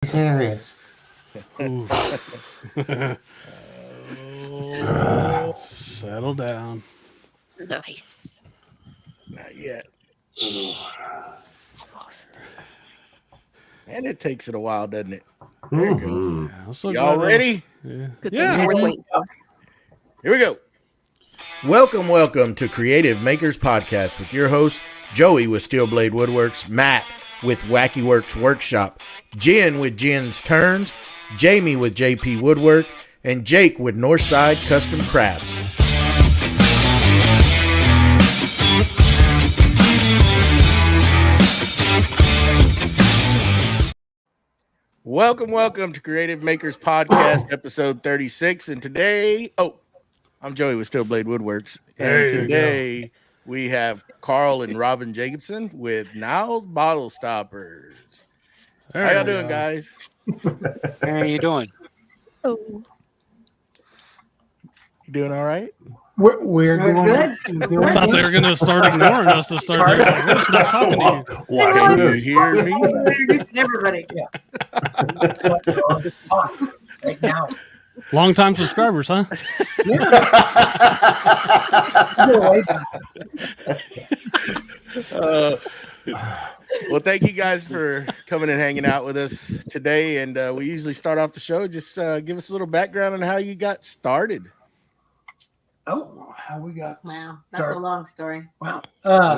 Serious. Settle down. Nice. Not yet. Almost. And it takes it a while, doesn't it? Mm-hmm. Yeah, I'm so Y'all glad ready? Good Yeah. thing worth waiting for. Here we go. Welcome to Creative Makers Podcast with your host, Joey with Steel Blade Woodworks, Matt with Wacky Works Workshop, Jen with Jen's Turns, Jamie with JP Woodwork, and Jake with Northside Custom Crafts. Welcome to Creative Makers Podcast, episode 36. And today, I'm Joey with Steel Blade Woodworks. There And you today we have Carl and Robin Jacobson with Niles Bottle Stoppers. There How y'all we doing, go. guys? How are you doing? Oh, You doing all right? We're doing good. I thought they were going to start ignoring us to start. Like, we're just not talking to you. Why Can you this? hear me? Introducing everybody. Right now. Long-time subscribers, huh? Well, thank you guys for coming and hanging out with us today. And we usually start off the show. Just give us a little background on how you got started. Oh, how we got? Wow, that's Start. a long story. Wow.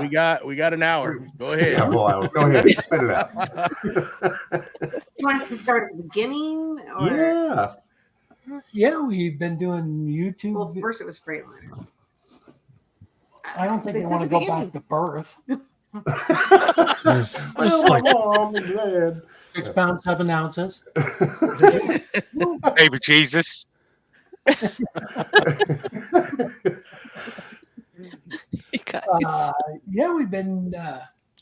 We got an hour. Go ahead. Yeah, well, go ahead. Spit it out. You want us to start at the beginning? Or? Yeah, we've been doing YouTube. Well, first it was Freightliner. I don't think they want to go back to birth. It's like, I'm glad. 6 pounds, 7 ounces. Baby Jesus. you guys. Yeah, we've been.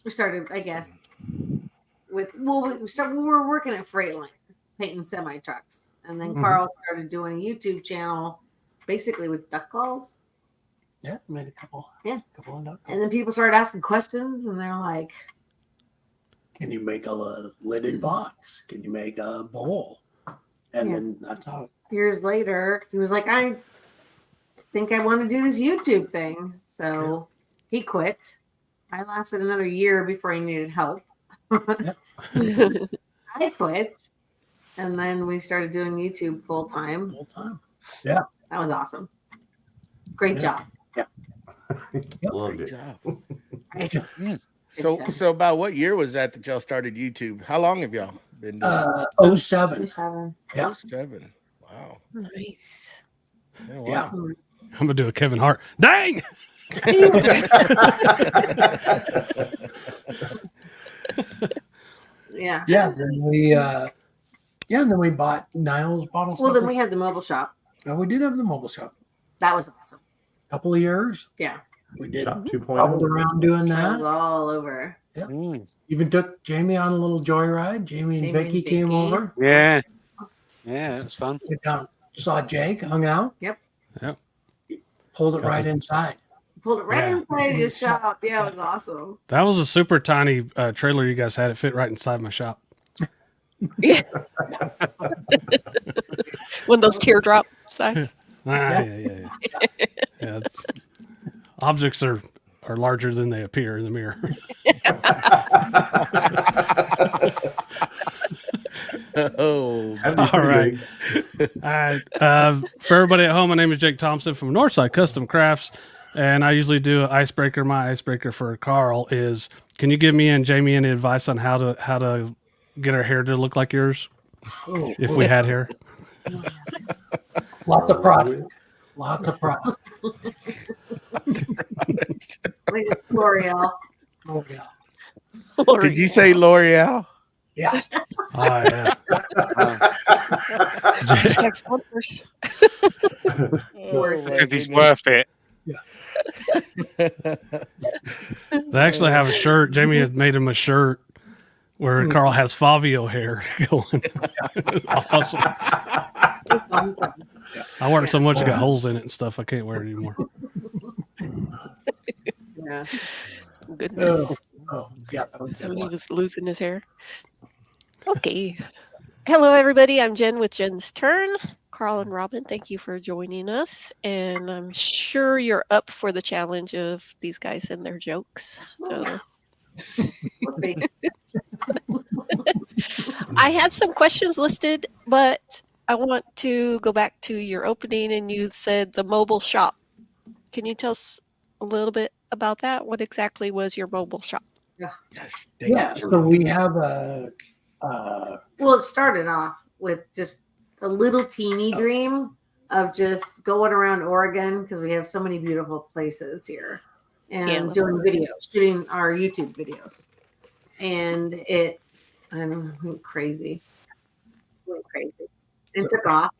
We started, I guess, with we were working at Freightliner, painting semi trucks, and then Carl started doing a YouTube channel, basically with duck calls. Yeah, made a couple. Yeah. Couple of duck. And then people started asking questions, and they're like, Can you make a lidded box? Can you make a bowl? And Yeah. then that's how. years later, he was like, I think I want to do this YouTube thing. So he quit. I lasted another year before he needed help. I quit. And then we started doing YouTube full time. Full time. That was awesome. Great job. Loved Great it. job. Right? So about what year was that y'all started YouTube? How long have y'all been doing it? 07. 7. Yeah. 7. Wow. Nice. Yeah, wow. Yeah. I'm going to do a Kevin Hart. Dang! Yeah. Yeah. Then we bought Niles Bottle Well, then Stoppers. we had the mobile shop. And we did have the mobile shop. That was awesome. Couple of years. Yeah. We did. Shop Bubbled 2.0. around doing It that. was all over. Even took Jamie on a little joyride. Jamie and Jamie Becky and came Vicky. over. Yeah. Yeah, that's fun. Went down, saw Jake, hung out. Yep. Pulled it Got right to- inside. Pulled it right Yeah. inside your shop. Yeah, it was awesome. That was a super tiny trailer you guys had. It fit right inside my shop. One of those teardrop size. Yeah. Objects are larger than they appear in the mirror. Oh, All right. For everybody at home, my name is Jake Thompson from Northside Custom Crafts, and I usually do an icebreaker. My icebreaker for Carl is: can you give me and Jamie any advice on how to get our hair to look like yours if we had hair? Lots of product. Lots of product. Like L'Oreal. Oh, yeah. did you say L'Oreal? Yeah. Oh, yeah. Hashtag sponsors. If he's worth it. They actually have a shirt. Jamie had made him a shirt where Carl has Fabio hair going. Awesome. I wear it so much it got holes in it and stuff. I can't wear it anymore. Yeah. Goodness. Oh, yeah. Somebody was losing his hair. Okay. Hello, everybody. I'm Jen with Jen's Turn. Carl and Robin, thank you for joining us. And I'm sure you're up for the challenge of these guys and their jokes. So I had some questions listed, but I want to go back to your opening, and you said the mobile shop. Can you tell us a little bit about that? What exactly was your mobile shop? Yeah. So we have Well, it started off with just a little teeny dream of just going around Oregon because we have so many beautiful places here and doing videos, shooting our YouTube videos. And I don't know, went crazy. And took off.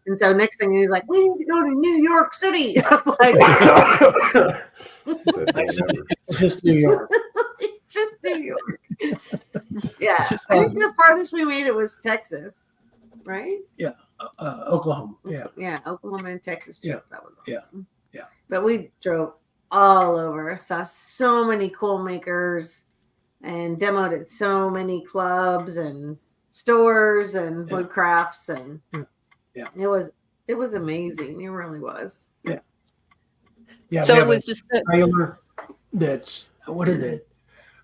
And so next thing he was like, we need to go to New York City. I'm like, it's just New York. it's just New York. Yeah. I think the farthest we made it was Texas, right? Yeah. Oklahoma. Yeah. Yeah. Oklahoma and Texas trip. Yeah. That was Yeah. awesome. Yeah. But we drove all over, saw so many cool makers and demoed at so many clubs and stores and wood crafts, and it was amazing. It really was. Yeah. So it was just trailer that's, what is it?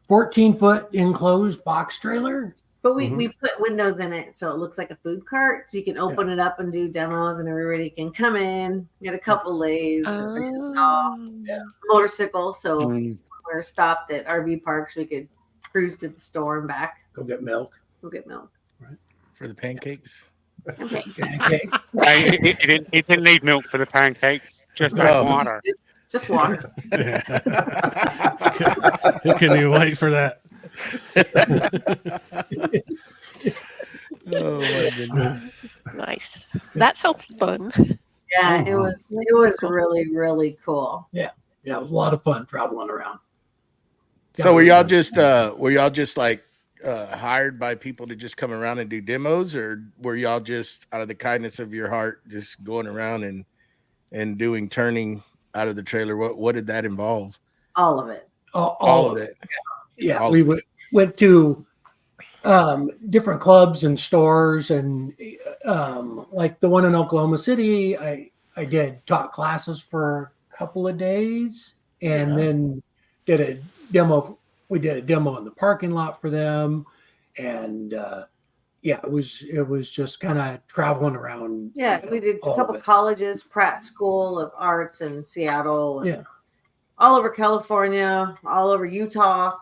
14-foot enclosed box trailer. But we put windows in it so it looks like a food cart, so you can open it up and do demos, and everybody can come in. We had a couple lathes, motorcycle, so when we're stopped at RV parks, we could cruise to the store and back. Go get milk. For the pancakes. Okay. Okay. He didn't need milk for the pancakes, just water. Just water. Can you wait for that? Oh my goodness. nice. That sounds fun. Yeah, it was really, really cool. Yeah, it was a lot of fun traveling around. So were y'all just like hired by people to just come around and do demos, or were y'all just out of the kindness of your heart just going around and doing turning out of the trailer? What did that involve? All of it. All of it. Yeah, All we went to different clubs and stores, and like the one in Oklahoma City, I taught classes for a couple of days, and then did a demo. We did a demo in the parking lot for them, and it was just kind of traveling around. Yeah, we did a couple colleges, Pratt School of Arts in Seattle, and Yeah. all over California, all over Utah,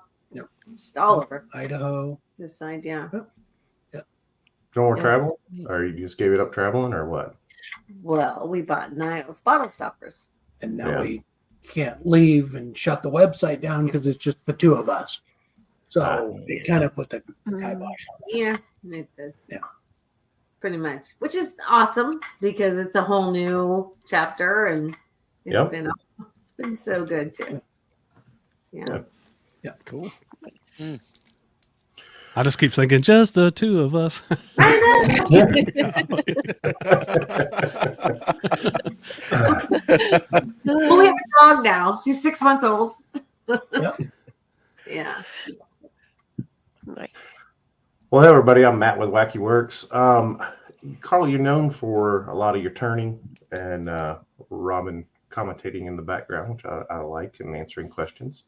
just all over Idaho. this side. Yeah. No more travel, or you just gave it up traveling, or what? Well, we bought Niles Bottle Stoppers. And now we can't leave and shut the website down because it's just the two of us. So they kind of put the kibosh on that. Yeah, it did. Yeah. Pretty much, which is awesome because it's a whole new chapter, and it's been so good too. Yeah. Yeah. Cool. Nice. I just keep thinking, just the two of us. Well, we have a dog now. She's 6 months old. Yep. Yeah. Nice. Well, hey everybody, I'm Matt with Wacky Works. Carl, you're known for a lot of your turning, and Robin commentating in the background, which I like, and answering questions.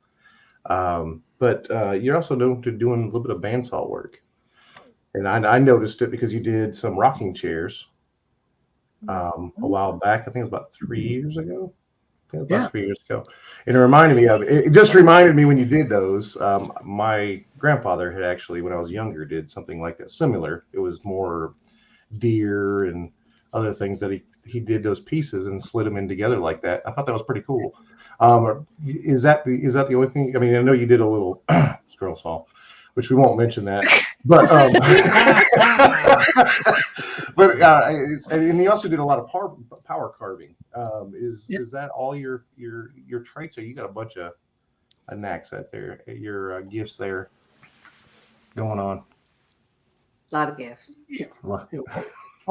But you're also known to doing a little bit of bandsaw work. And I noticed it because you did some rocking chairs a while back. I think it was about 3 years ago. I think it was about 3 years ago. And it reminded me of it. It just reminded me when you did those. My grandfather had actually, when I was younger, did something like that, similar. It was more deer and other things that he did those pieces and slid them in together like that. I thought that was pretty cool. Is that the only thing? I mean, I know you did a little squirrel saw, which we won't mention that, but and you also did a lot of power carving. Is that all your traits, or you got a bunch of knacks out there, your gifts there going on? A lot of gifts. Yeah. Oh,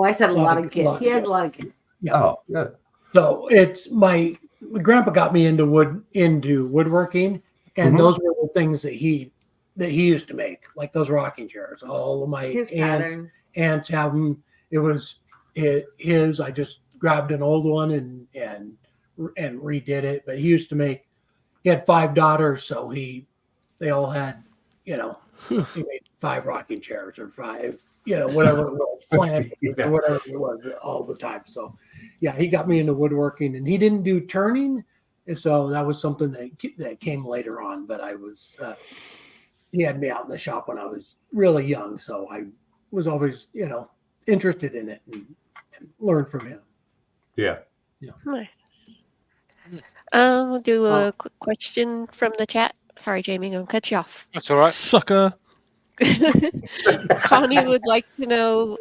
I said a lot of gifts. He had a lot of gifts. Yeah. Oh, good. So it's my grandpa got me into woodworking, and those were the things that he that he used to make, like those rocking chairs. All of my His patterns. aunts have them. It was his. I just grabbed an old one and redid it. But he used to make. He had 5 daughters, so they all had, he made 5 rocking chairs or 5, whatever it was, planned or whatever it was all the time. So, yeah, he got me into woodworking, and he didn't do turning, and so that was something that came later on. But I was, he had me out in the shop when I was really young, so I was always, interested in it and learned from him. Yeah. Nice. We'll do a quick question from the chat. Sorry, Jamie, I'm going to cut you off. That's all right. Sucker. Connie would like to know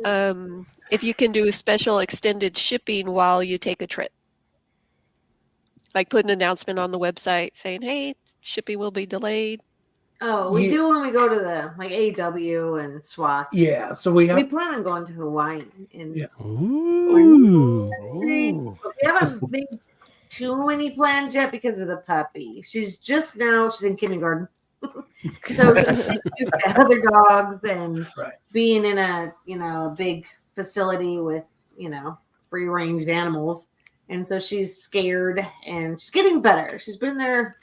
if you can do special extended shipping while you take a trip. Like put an announcement on the website saying, hey, shipping will be delayed. Oh, we do when we go to the AW and SWAT. Yeah, so we plan on going to Hawaii. And Ooh. we haven't made too many plans yet because of the puppy. She's in kindergarten. So she's other dogs and being in a big facility with free range animals, and so she's scared and she's getting better. She's been there,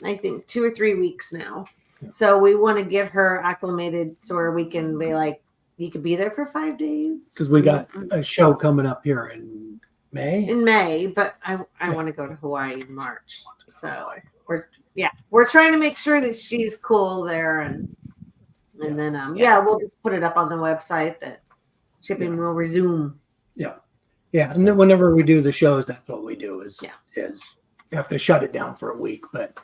I think, 2 or 3 weeks now. Yeah. So we want to get her acclimated to where we can be like, you could be there for 5 days. Because we got a show coming up here in May. In May, but I want to go to Hawaii in March. So we're trying to make sure that she's cool there, and then we'll just put it up on the website that shipping will resume. Yeah, and then whenever we do the shows, that's what we do is you have to shut it down for a week. But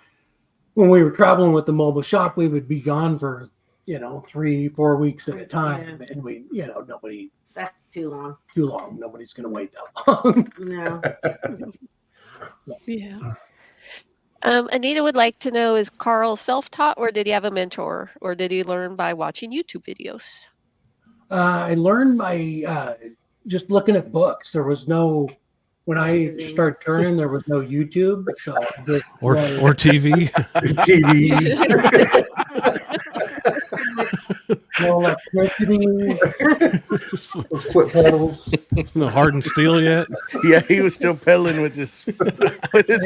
when we were traveling with the mobile shop, we would be gone for 3-4 weeks at a time, and we nobody. That's too long. Too long. Nobody's going to wait that long. No. Yeah. Anita would like to know, is Carl self-taught, or did he have a mentor, or did he learn by watching YouTube videos? I learned by just looking at books. There was no, when I started turning, there was no YouTube. So or TV. TV. No electricity. Foot pedals. No hardened steel yet. Yeah, he was still pedaling with his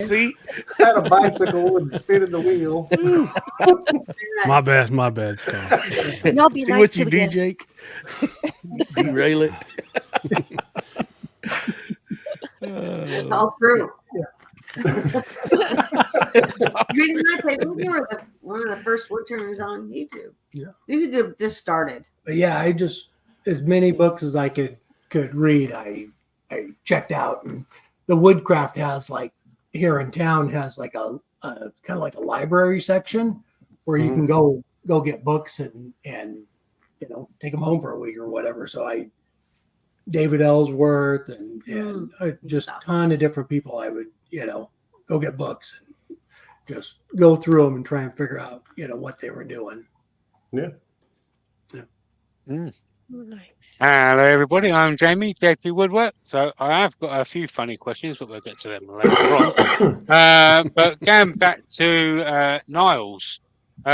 feet. Had a bicycle and spinning the wheel. My bad. Y'all be See nice what to you the do, guests. Jake? Derail it. All through. Pretty much, I think you were one of the first wood turners on YouTube. Yeah. You just started. But yeah, I just, as many books as I could read, I checked out. And the Woodcraft has, like, here in town has like a kind of like a library section where you can go get books and take them home for a week or whatever. So David Ellsworth and just a ton of different people. I would go get books and just go through them and try and figure out what they were doing. Yeah. Nice. Hello, everybody. I'm Jamie, JP Woodwork. So I have got a few funny questions, but we'll get to them later on. But going back to Niles.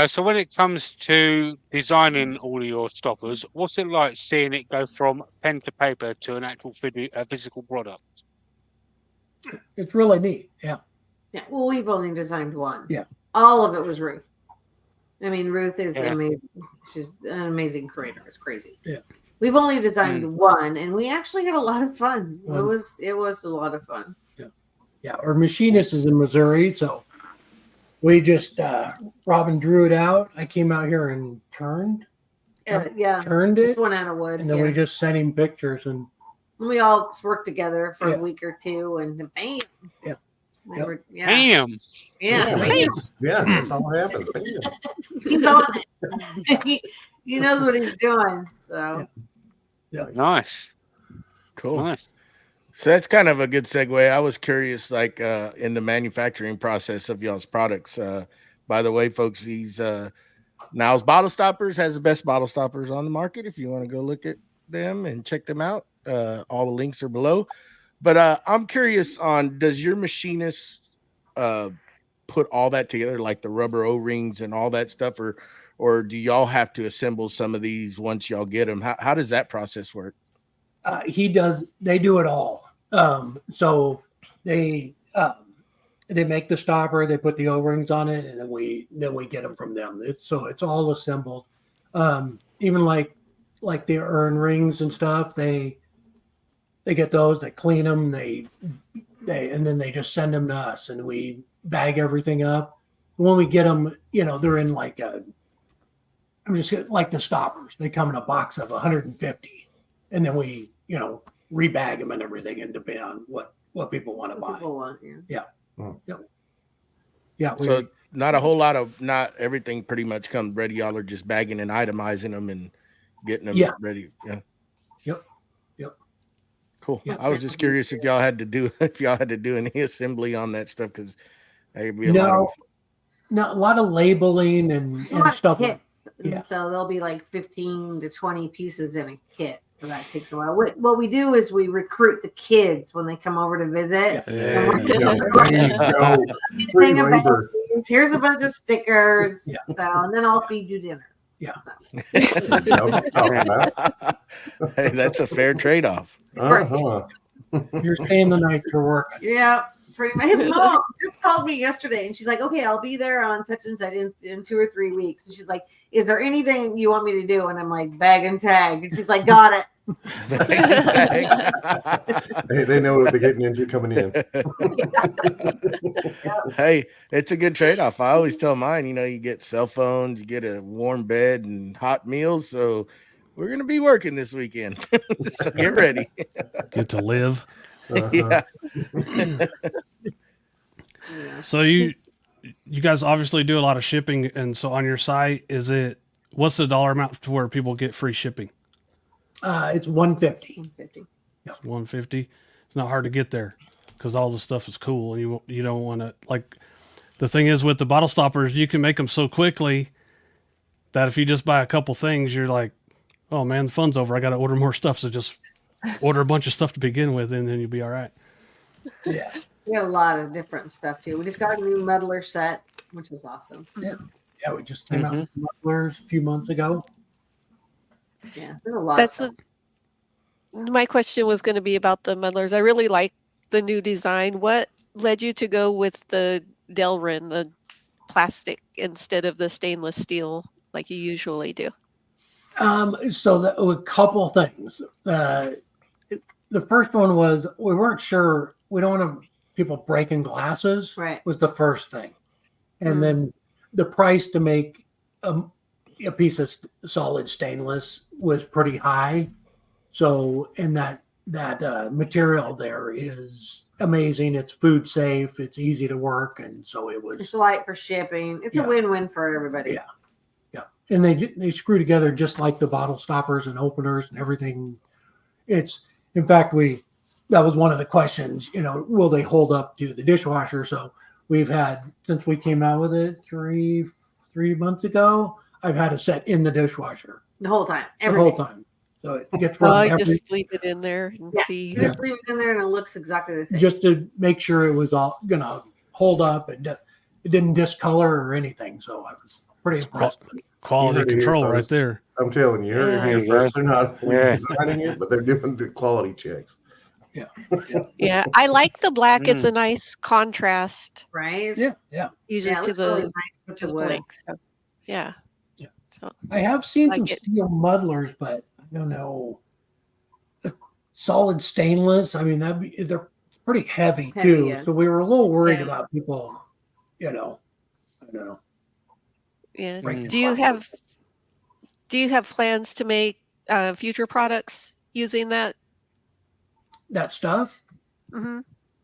So when it comes to designing all of your stoppers, what's it like seeing it go from pen to paper to an actual physical product? It's really neat. Yeah. Yeah. Well, we've only designed one. Yeah. All of it was Ruth. I mean, Ruth is amazing. She's an amazing creator. It's crazy. Yeah. We've only designed one, and we actually had a lot of fun. It was a lot of fun. Yeah. Yeah. Our machinist is in Missouri, so we just Robin drew it out. I came out here and turned Just it, one out of wood, and then we just sent him pictures, and we all worked together for a week or two, and then bam. Yeah. Bam. Yeah. Yeah, that's all happened. He's on it. he knows what he's doing. So Nice. Cool. Nice. So that's kind of a good segue. I was curious, like in the manufacturing process of y'all's products. By the way, folks, these Niles Bottle Stoppers has the best bottle stoppers on the market. If you want to go look at them and check them out, all the links are below. But I'm curious on, does your machinist put all that together, like the rubber O-rings and all that stuff, or or do y'all have to assemble some of these once y'all get them? How does that process work? He does. They do it all. So they make the stopper. They put the O-rings on it, and then we get them from them. It's all assembled. Even like the urn rings and stuff. They get those. They clean them. They and then they just send them to us, and we bag everything up. When we get them, they're in like like the stoppers. They come in a box of 150, and then we rebag them and everything, and depending on what people want to buy. People want, Yeah. So not a whole lot of, not everything pretty much comes ready. Y'all are just bagging and itemizing them and getting them ready. Yeah. Yep. Cool. Yeah, I was just curious if y'all had to do any assembly on that stuff, because there'd be a lot of labeling and stuff. Kits. Yeah. So there'll be like 15 to 20 pieces in a kit. So that takes a while. What we do is we recruit the kids when they come over to visit. Free labor. Here's a bunch of stickers. Yeah. So, and then I'll feed you dinner. Yeah. Hey, that's a fair trade-off. You're staying the night for work. Yeah, pretty much. His mom just called me yesterday, and she's like, "Okay, I'll be there on such and such in 2 or 3 weeks." And she's like, "Is there anything you want me to do?" And I'm like, "Bag and tag." And she's like, "Got it." They know what they're getting into coming in. Hey, it's a good trade-off. I always tell mine, you get cell phones, you get a warm bed and hot meals. So we're going to be working this weekend. So get ready. Get to live. Yeah. So you guys obviously do a lot of shipping, and so on your site, what's the dollar amount to where people get free shipping? It's 150. 150. It's not hard to get there because all the stuff is cool, and you don't want to, like, the thing is with the bottle stoppers, you can make them so quickly that if you just buy a couple things, you're like, oh man, the fun's over. I got to order more stuff. So just order a bunch of stuff to begin with, and then you'll be all right. Yeah. We got a lot of different stuff too. We just got a new muddler set, which is awesome. Yeah, we just came out with muddlers a few months ago. Yeah, there's a lot of stuff. My question was going to be about the muddlers. I really like the new design. What led you to go with the Delrin, the plastic, instead of the stainless steel like you usually do? So a couple things. The first one was we weren't sure. We don't want people breaking glasses. Right. Was the first thing, and then the price to make a piece of solid stainless was pretty high. So, and that material there is amazing. It's food safe. It's easy to work, and so it was. It's light for shipping. It's a win-win for everybody. Yeah. And they screw together just like the bottle stoppers and openers and everything. It's, in fact, that was one of the questions, will they hold up to the dishwasher? So we've had, since we came out with it three months ago, I've had it set in the dishwasher. The whole time. The whole time. So it gets You just leave it in there and see. You just leave it in there and it looks exactly the same. Just to make sure it was all going to hold up and it didn't discolor or anything. So I was pretty impressed. Quality control right there. I'm telling you, they're not designing it, but they're doing the quality checks. Yeah, I like the black. It's a nice contrast. Right? Yeah. Usually to the, really nice with to the the wood. blank. So, yeah. So I have seen like some steel muddlers, but I don't know. Solid stainless. I mean, they're pretty heavy too. Yeah. So we were a little worried about people, I don't know. yeah. Right. Do you have plans to make future products using that? That stuff. Mm-hmm.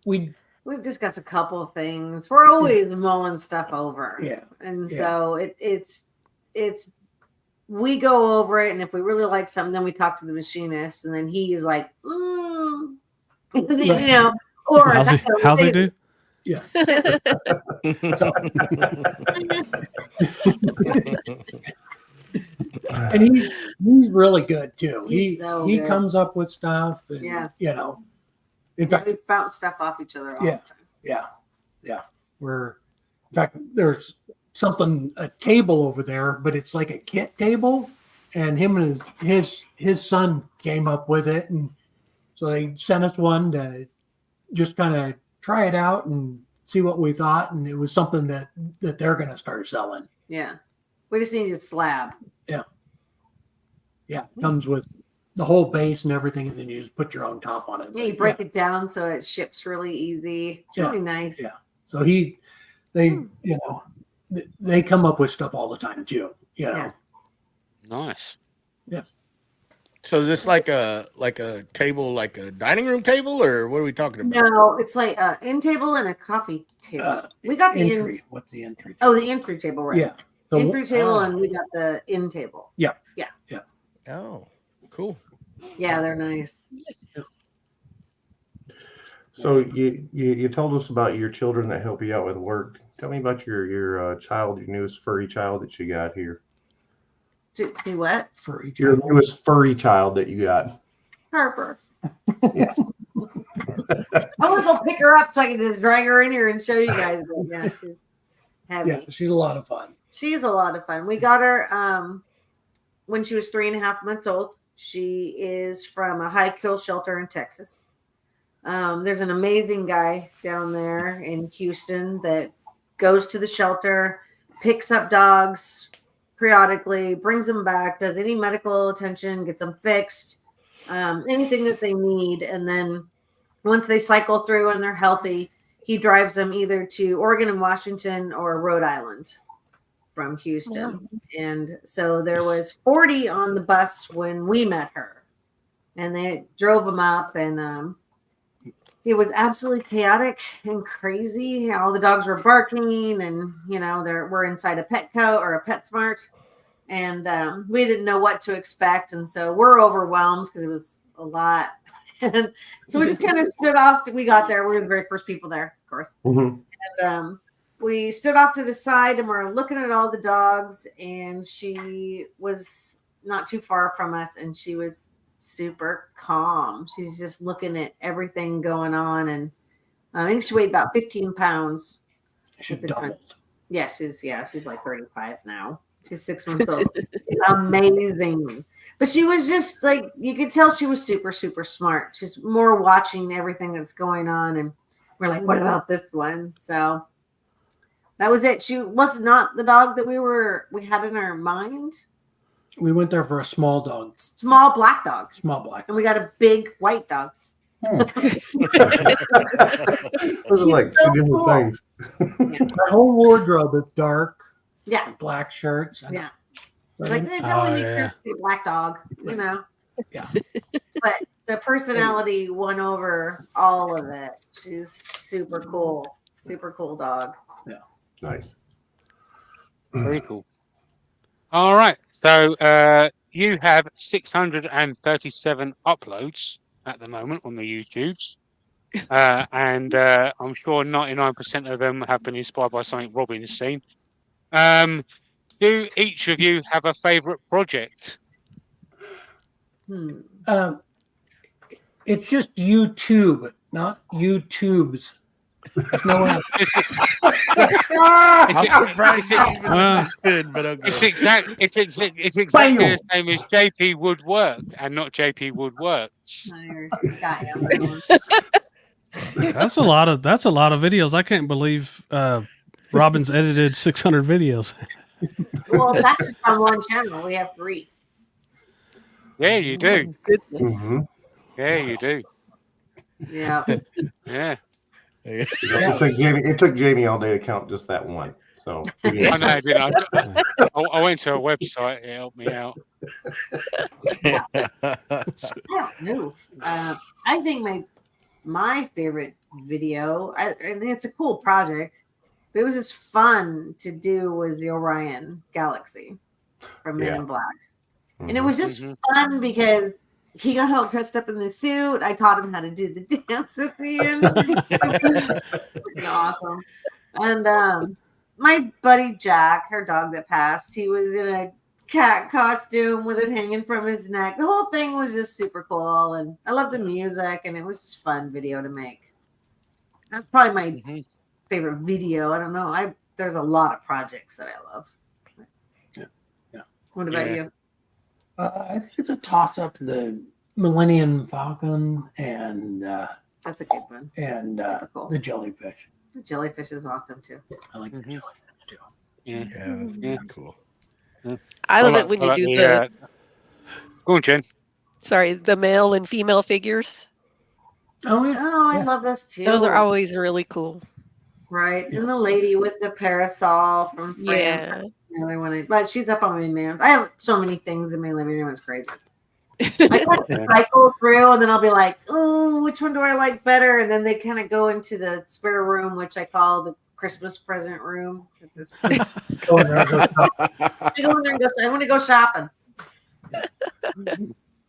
We've just got a couple of things. We're always mulling stuff over. Yeah. And so it's we go over it, and if we really like something, then we talk to the machinist, and then he is like, or how's he do? Yeah. And he's really good too. He good. Comes up with stuff. And, in fact, we bounce stuff off each other all the time. Yeah. In fact, there's a table over there, but it's like a kit table, and him and his son came up with it, and so they sent us one to just kind of try it out and see what we thought, and it was something that they're going to start selling. Yeah. We just needed a slab. Yeah, it comes with the whole base and everything, and then you just put your own top on it. Yeah, you break it down so it ships really easy. It's really nice. Yeah. So they come up with stuff all the time too. Yeah. Nice. Yeah. So is this like a table, like a dining room table, or what are we talking about? No, it's like an end table and a coffee table. We got the entry. end. What's the entry? Oh, the entry table, right? Yeah. So, Entry table, and we got the end table. Yeah. Oh, cool. Yeah, they're nice. So you told us about your children that help you out with work. Tell me about your child, your newest furry child that you got here. Do what? for each Your other. newest furry child that you got. Harper. Yeah. I want to go pick her up so I can just drag her in here and show you guys. But yeah, she's heavy. Yeah, she's a lot of fun. She's a lot of fun. We got her when she was 3.5 months old. She is from a high kill shelter in Texas. There's an amazing guy down there in Houston that goes to the shelter, picks up dogs periodically, brings them back, does any medical attention, gets them fixed, anything that they need. And then once they cycle through and they're healthy, he drives them either to Oregon and Washington or Rhode Island from Houston. Yeah. And so there was 40 on the bus when we met her, and they drove them up, and it was absolutely chaotic and crazy. All the dogs were barking, and we're inside a Petco or a PetSmart, and we didn't know what to expect, and so we're overwhelmed because it was a lot. And so we just kind of stood off. We got there. We were the very first people there, of course. Mm-hmm. And we stood off to the side, and we're looking at all the dogs, and she was not too far from us, and she was super calm. She's just looking at everything going on, and I think she weighed about 15 pounds. She doubled. Yeah, she's like 35 now. She's 6 months old. It's amazing. But she was just like, you could tell she was super, super smart. She's more watching everything that's going on, and we're like, what about this one? So that was it. She was not the dog that we had in our mind. We went there for a small dog. Small black dog. Small black. And we got a big white dog. Those are like two different things. Our whole wardrobe is dark. Yeah. Black shirts. Yeah. So Like, it only makes sense to be a black dog, Yeah. But the personality won over all of it. She's super cool. Super cool dog. Yeah. Nice. Very cool. All right. So you have 637 uploads at the moment on the YouTubes. And I'm sure 99% of them have been inspired by something Robin's seen. Do each of you have a favorite project? It's just YouTube, not YouTubes. There's no one. It's exactly the same as JP Woodwork and not JP Woodworks. That's a lot of videos. I can't believe Robin's edited 600 videos. Well, that's just on one channel. We have 3. Yeah, you do. Mm-hmm. Yeah, you do. Yeah. Yeah. It took Jamie all day to count just that one. So I know, I did. I went to a website. It helped me out. No. I think my favorite video, and it's a cool project, but it was just fun to do, was the Orion Galaxy from Men in Black. Mm-hmm. And it was just fun because he got all dressed up in the suit. I taught him how to do the dance at the end. Freaking awesome. And my buddy Jack, her dog that passed, he was in a cat costume with it hanging from his neck. The whole thing was just super cool, and I love the music, and it was just fun video to make. That's probably my favorite video. I don't know. there's a lot of projects that I love. Yeah. What about Yeah. you? I think it's a toss up the Millennium Falcon and That's a good one. Super cool. the jellyfish. The jellyfish is awesome too. I like the Mhm. jellyfish too. Yeah. Yeah, that's Yeah. pretty cool. I love it when you do the Go on, Jen. the male and female figures. Oh yeah. Oh, I Yeah. love those too. Those are always really cool. right. Yeah. And the lady with the parasol from France. Yeah. The other one, but she's up on my man. I have so many things in my living room. It's crazy. I kind of cycle through, and then I'll be like, "Oh, which one do I like better?" And then they kind of go into the spare room, which I call the Christmas present room. At this point. Go in there and go shop. I go in there and go. I want to go shopping.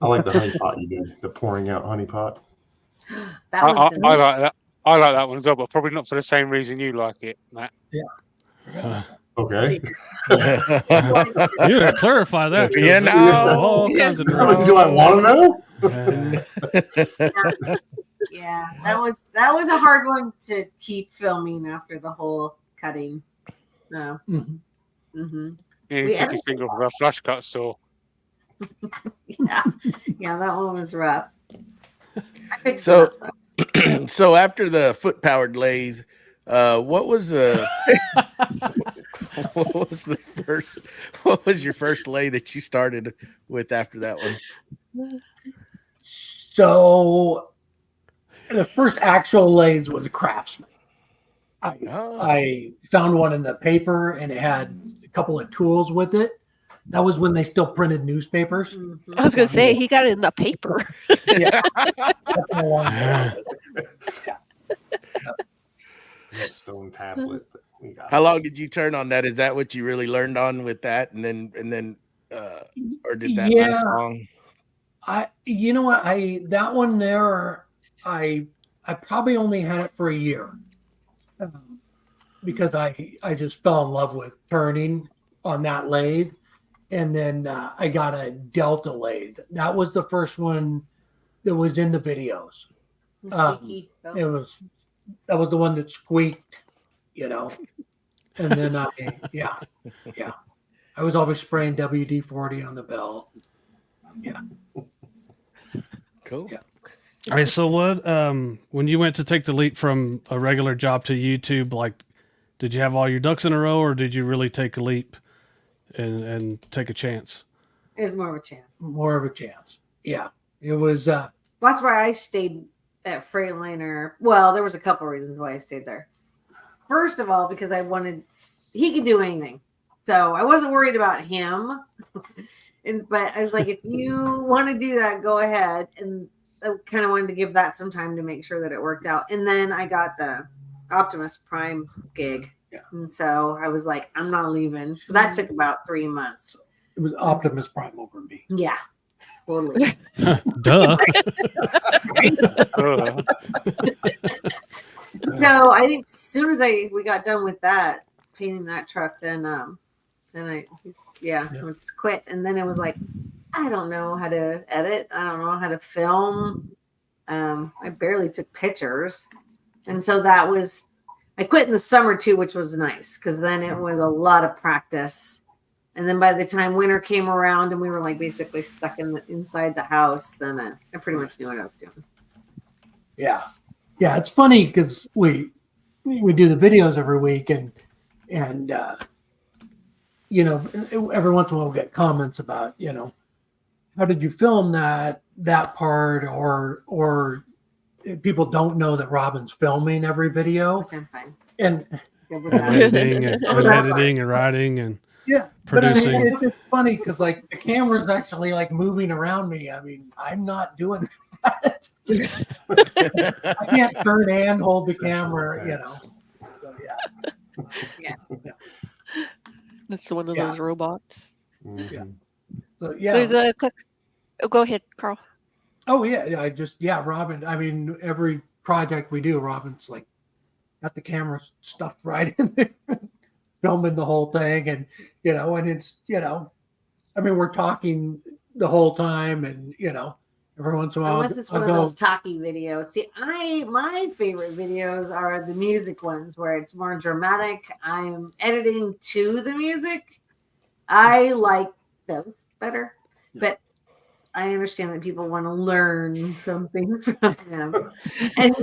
I like the honey pot you did, the pouring out honey pot. That I one's in like that. I like that one as well, but probably not for the same reason you like it, Matt. Okay. You gotta clarify that. 'cause Yeah, there's no. all kinds of Do I want to know? Yeah, that was a hard one to keep filming after the whole cutting. No. Mhm. Mm-hmm. Yeah, We he took his finger off a flush cut saw. Yeah, that one was rough. I fixed So- it up, though. So after the foot powered lathe, what was the what was your first lathe that you started with after that one? So the first actual lathe was a Craftsman. Oh. I found one in the paper and it had a couple of tools with it. That was when they still printed newspapers. Mhm. I was gonna say he got it in the paper. That's how long ago. Stone tablet. That we got. How long did you turn on that? Is that what you really learned on with that? And then or did that Yeah. last long? You know what? That one there, I probably only had it for a year because I just fell in love with turning on that lathe, and then I got a Delta lathe. That was the first one that was in the videos. Squeaky. That was the one that squeaked, and then I was always spraying WD-40 on the belt. Cool. Yeah. All right, so what when you went to take the leap from a regular job to YouTube, like did you have all your ducks in a row or did you really take a leap and take a chance? It was more of a chance. More of a chance. Yeah. It was That's why I stayed at Freightliner. Well, there was a couple reasons why I stayed there. First of all, because he could do anything. So I wasn't worried about him. But I was like, if you want to do that, go ahead. And I kind of wanted to give that some time to make sure that it worked out. And then I got the Optimus Prime gig. Yeah. And so I was like, I'm not leaving. So that took about 3 months. It was Optimus Prime over me. Yeah. Totally. Duh. So I think as soon as we got done with that, painting that truck, then I let's quit. And then it was like, I don't know how to edit. I don't know how to film. I barely took pictures. And so I quit in the summer too, which was nice because then it was a lot of practice. And then by the time winter came around and we were like basically stuck inside the house, then I pretty much knew what I was doing. Yeah. Yeah. It's funny because we do the videos every week and every once in a while we'll get comments about, how did you film that part or people don't know that Robin's filming every video. Which I'm fine. And editing and writing and producing. But I mean, it's just funny because like the camera's actually like moving around me. I mean, I'm not doing that. I can't turn and hold the camera, So, Yeah. That's one of those robots. Mhm. So yeah. There's a go ahead, Carl. Oh yeah. Robin. I mean, every project we do, Robin's like got the camera stuffed right in there, filming the whole thing, and and it's I mean, we're talking the whole time, and Every once in a while, Unless it's one of those talkie videos. See, my favorite videos are the music ones where it's more dramatic. I'm editing to the music. I like those better, but I understand that people want to learn something from them. And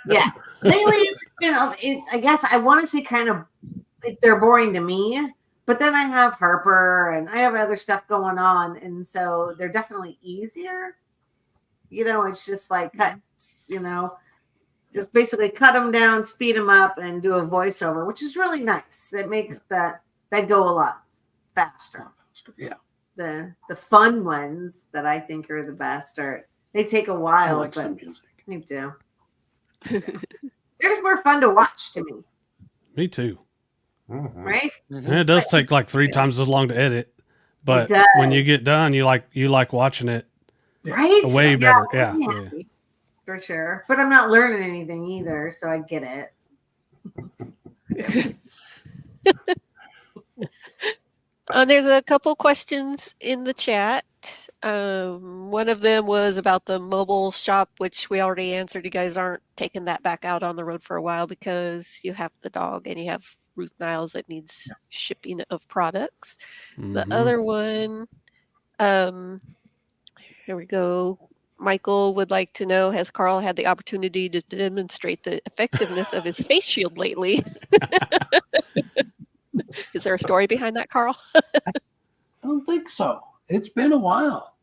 yeah, dailies, I guess I want to say kind of they're boring to me. But then I have Harper and I have other stuff going on. And so they're definitely easier. It's just like cut, just basically cut them down, speed them up, and do a voiceover, which is really nice. It makes that go a lot faster. Yeah. The fun ones that I think are the best they take a while. I like but some music. Me too. They're just more fun to watch to me. Me too. Mhm. Right? And it does take like 3 times as long to edit, but does. when you get done, you like watching it Right? way better. Yeah. I'm happy, for sure. But I'm not learning anything either, so I get it. There's a couple questions in the chat. One of them was about the mobile shop, which we already answered. You guys aren't taking that back out on the road for a while because you have the dog and you have Ruth Niles that needs shipping of products. The other one, here we go. Michael would like to know, has Carl had the opportunity to demonstrate the effectiveness of his face shield lately? Is there a story behind that, Carl? I don't think so. It's been a while.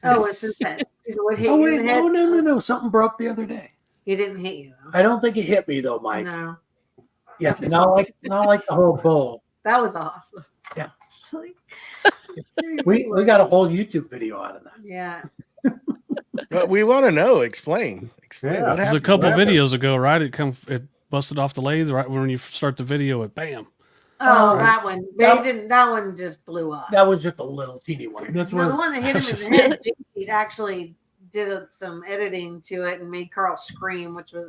Oh, it's intense. What hit Oh, you wait, in the head? no. Something broke the other day. He didn't hit you, though. I don't think it hit me though, Mike. No. Yeah, not like the whole bowl. That was awesome. Yeah. We We got a whole YouTube video out of that. Yeah. But we want to know. Explain. Yeah. What It was a happened? couple What happened? videos ago, right? It busted off the lathe right when you start the video. It bam. Oh, that one. That- That one just blew up. That was just a little teeny one. That's No, the one. one that hit him in the head, Jake actually did some editing to it and made Carl scream, which was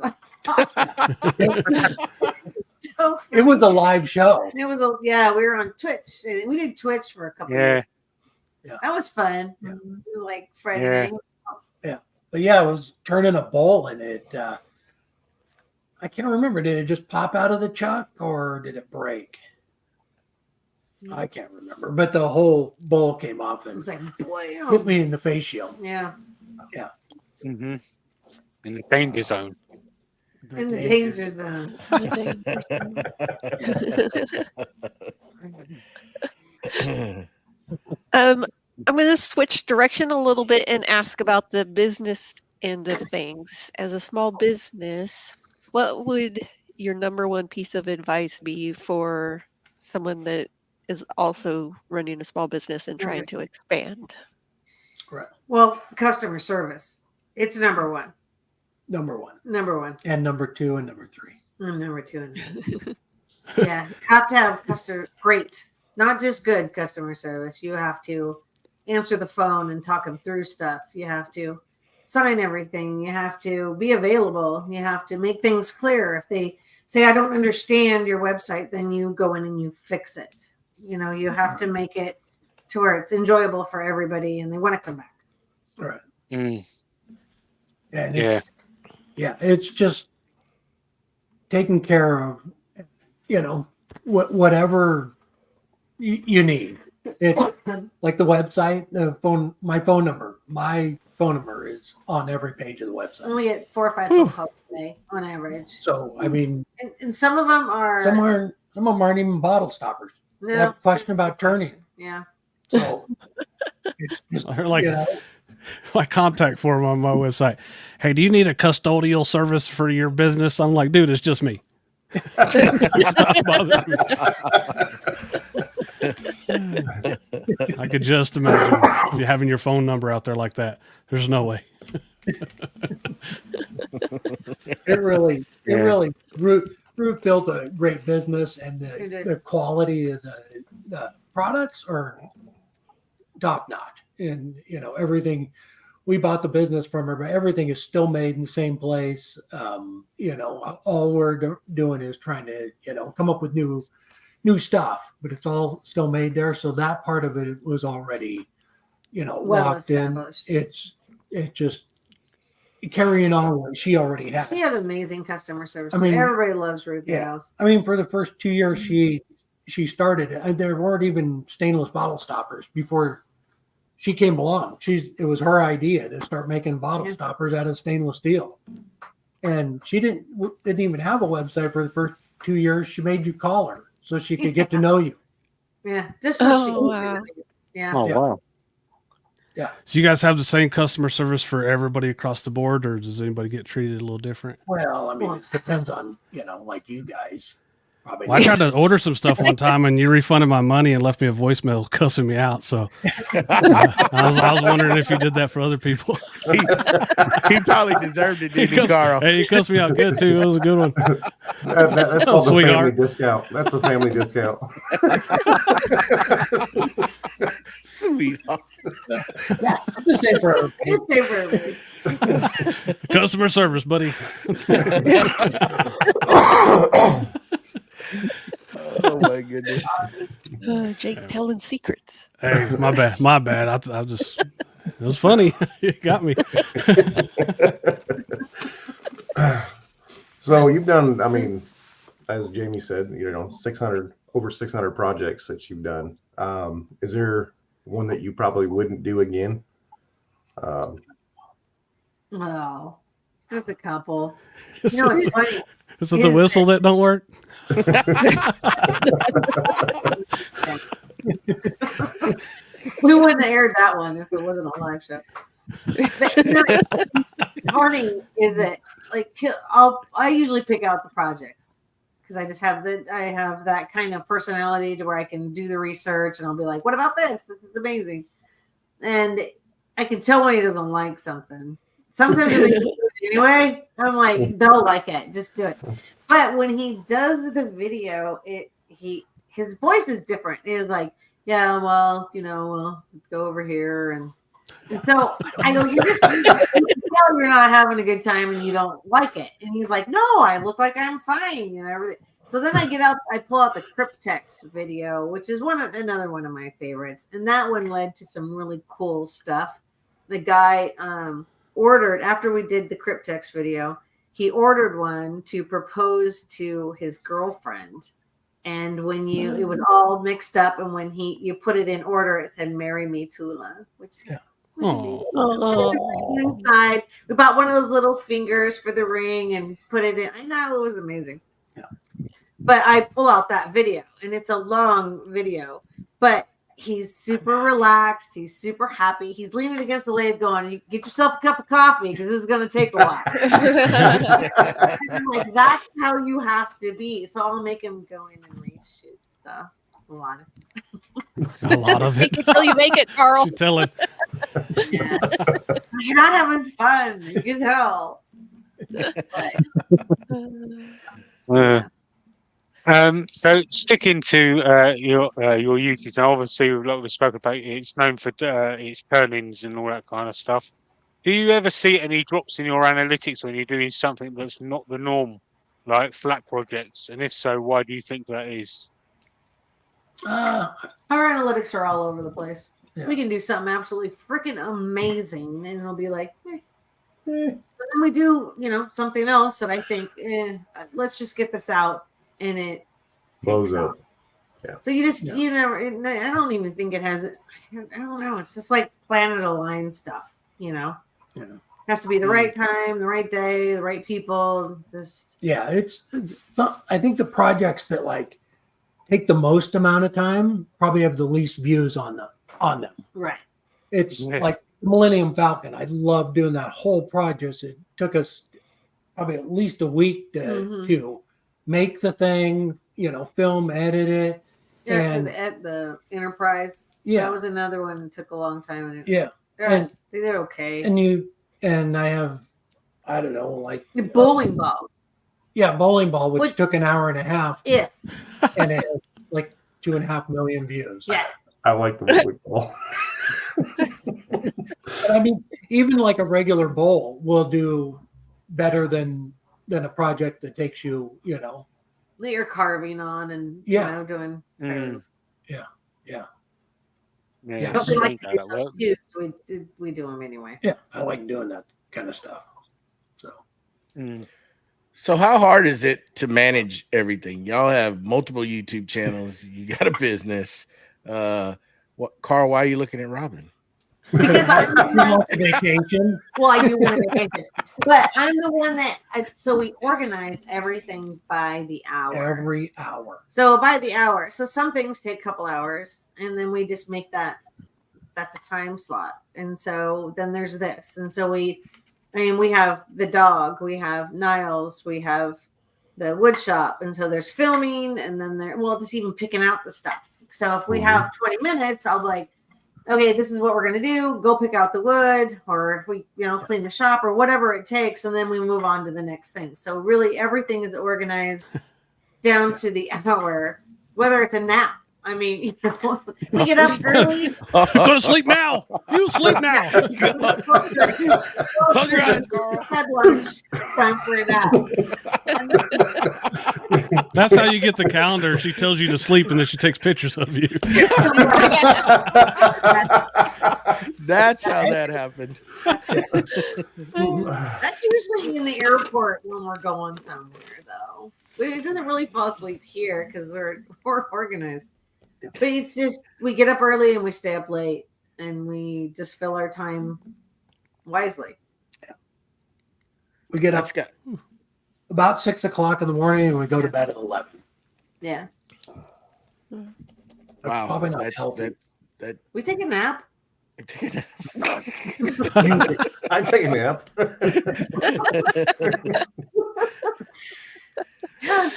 so It was a live show. It was we were on Twitch. We did Twitch for a couple years. Yeah. That was fun. Yeah. It was like Friday Yeah. night. But yeah, it was turning a bowl and it I can't remember. Did it just pop out of the chuck or did it break? I can't remember. But the whole bowl came off It and was like hit blam. me in the face shield. Yeah. Mm-hmm. In the danger zone. In the danger zone. I'm going to switch direction a little bit and ask about the business end of things. As a small business, what would your number one piece of advice be for someone that is also running a small business and trying to expand? Correct. Well, customer service. It's number one. Number one. Number one. And number two and number three. Number two. Yeah. You have to have great, not just good customer service. You have to answer the phone and talk them through stuff. You have to sign everything. You have to be available. You have to make things clear. If they say, I don't understand your website, then you go in and you fix it. You have to make it to where it's enjoyable for everybody and they want to come back. Right. Mm. And Yeah. It's just taking care of, whatever you need. It's like the website, my phone number. My phone number is on every page of the website. We get 4 or 5 phone calls a day on average. So, I mean, And some of them are. some of them aren't even bottle stoppers. They have a question about turning. Yeah. So, it's just, Or like my contact form on my website. Hey, do you need a custodial service for your business? I'm like, dude, it's just me. Stop bothering me. I could just imagine if you're having your phone number out there like that. There's no way. Ruth built a great business, and the quality of the products are top notch. And everything, we bought the business from her, but everything is still made in the same place. All we're doing is trying to come up with new stuff, but it's all still made there. So that part of it was already Well locked in. established. It's it just carrying on what she already had. She had amazing customer service. I mean, everybody loves Ruth yeah. House. I mean, for the first 2 years she started it, and there weren't even stainless bottle stoppers before she came along. It was her idea to start making bottle stoppers out of stainless steel, and she didn't even have a website for the first 2 years. She made you call her so she could get to know you. Yeah, just so she. wow. Yeah. Oh, Yeah. wow. Yeah. Do you guys have the same customer service for everybody across the board, or does anybody get treated a little different? Well, I mean, it depends on, like you guys. Probably. Well, I tried to order some stuff one time, and you refunded my money and left me a voicemail cussing me out. So I was wondering if you did that for other people. He probably deserved it, didn't he, Carl? Hey, you cussed me out good too. That was a good one. That's called the family Sweetheart. discount. That's a family discount. Sweetheart. Yeah, it's the same for everybody. It's the same for everybody. Customer service, buddy. Oh my goodness. Jake telling secrets. Hey, my bad. My bad. I just, it was funny. You got me. So you've done, I mean, as Jamie said, 600, over 600 projects that you've done. Is there one that you probably wouldn't do again? Well, there's a couple. It's funny. Is it the whistle that don't work? We wouldn't have aired that one if it wasn't a live show. But funny is that I usually pick out the projects because I have that kind of personality to where I can do the research and I'll be like, what about this? This is amazing. And I can tell when he doesn't like something. Sometimes if he do it anyway, I'm like, they'll like it. Just do it. But when he does the video, his voice is different. It is like, yeah, well, let's go over here. And so I go, you can tell you're not having a good time and you don't like it. And he's like, no, I look like I'm fine and everything. So then I pull out the Cryptex video, which is another one of my favorites. And that one led to some really cool stuff. The guy ordered, after we did the Cryptex video, he ordered one to propose to his girlfriend. And when it was all mixed up, and when you put it in order, it said "Marry Me, Tula," which inside we bought one of those little fingers for the ring and put it in. I know it was amazing. Yeah. But I pull out that video, and it's a long video, but he's super relaxed. He's super happy. He's leaning against the lathe going, get yourself a cup of coffee because this is going to take a while. I'm like, that's how you have to be. So I'll make him go in and reshoot stuff. A lot of it. Until you make it, Carl. She's telling. Yeah. You're not having fun. You can tell. So sticking to your YouTube, and obviously like we spoke about, it's known for its turnings and all that kind of stuff. Do you ever see any drops in your analytics when you're doing something that's not the norm, like flat projects? And if so, why do you think that is? Our analytics are all over the place. Yeah. We can do something absolutely freaking amazing, and it'll be like, But then we do, something else that I think, let's just get this out, and it Blows takes up. off. Yeah. So you just, I don't even think it has. I don't know. It's just like planet aligned stuff, Yeah. Has to be the right time, the right day, the right people. Just It's I think the projects that take the most amount of time probably have the least views on them. right. It's like Millennium Falcon. I love doing that whole project. It took us probably at least a week to make the thing, film, edit it. Yeah, And the Enterprise. Yeah. That was another one that took a long time. And yeah. they did okay. And I have, I don't know, The bowling ball. Yeah, bowling ball, which took an hour and a half. Yeah. And it has 2.5 million views. Yeah. I like the bowling ball. But I mean, even a regular bowl will do better than a project that takes you, That you're carving on and Yeah. doing. Mm. Yeah. But Yeah. we like see to how do that those works. too, so we do them anyway. Yeah, I like doing that kind of stuff. So Mm. So how hard is it to manage everything? Y'all have multiple YouTube channels. You got a business. Carl, why are you looking at Robin? Because I'm the one. on vacation Well, I do want to vacation, but I'm the one that. So we organize everything by the hour. every hour. So by the hour. So some things take a couple hours, and then we just make that's a time slot. And so then there's this. And so we have the dog, we have Niles, we have the wood shop. And so there's filming, and then just even picking out the stuff. So if we have 20 minutes, I'll be like, okay, this is what we're going to do. Go pick out the wood, or we, clean the shop, or whatever it takes. And then we move on to the next thing. So really everything is organized down to the hour, whether it's a nap. I mean, we get up early. Go to sleep now. You sleep now. Close your eyes, Carl. Had lunch. Time for a nap. That's how you get the calendar. She tells you to sleep, and then she takes pictures of you. That's how that happened. That's usually in the airport when we're going somewhere, though. It doesn't really fall asleep here because we're organized. But it's just we get up early and we stay up late, and we just fill our time wisely. We get up about 6 o'clock in the morning and we go to bed at 11. Yeah. Wow, Probably not healthy. We take a nap. I take a nap.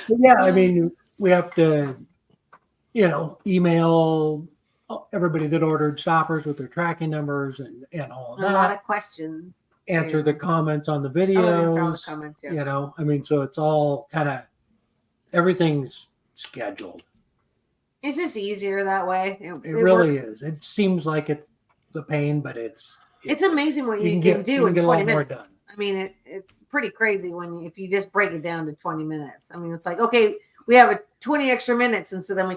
Yeah, I mean, we have to, email everybody that ordered stoppers with their tracking numbers and all of A lot that. of questions. Answer the comments on the Oh, answer all the videos. comments, yeah. So it's all kind of everything's scheduled. It's just easier that way. It really works. is. It seems like it's the pain, but it's amazing what you can do you in get a 20 lot more minutes. done. I mean, it's pretty crazy if you just break it down to 20 minutes. I mean, it's like, okay, we have 20 extra minutes, and so then we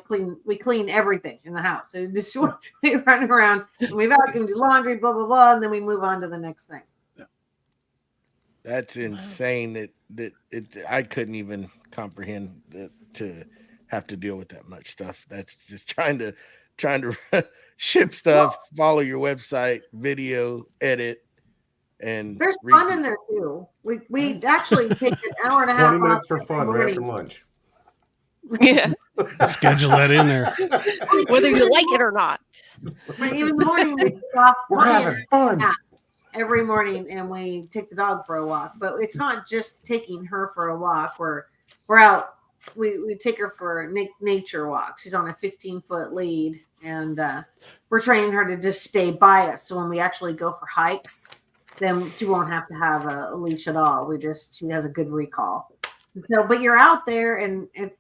clean everything in the house. So just we run around, and we vacuum, do laundry, blah blah blah, and then we move on to the next thing. That's insane. I couldn't even comprehend to have to deal with that much stuff. That's just trying to ship stuff, follow your website, video, edit, and There's fun in there too. We actually take an hour and a half 20 minutes off for every fun right morning. after lunch. Yeah. Schedule that in there. Whether you like it or not. Even in the morning, we take off We're having fun. Yeah. Every morning, and we take the dog for a walk. But it's not just taking her for a walk. We're out. We take her for nature walks. She's on a 15-foot lead, and we're training her to just stay by us. So when we actually go for hikes, then she won't have to have a leash at all. She has a good recall. So, but you're out there, and it's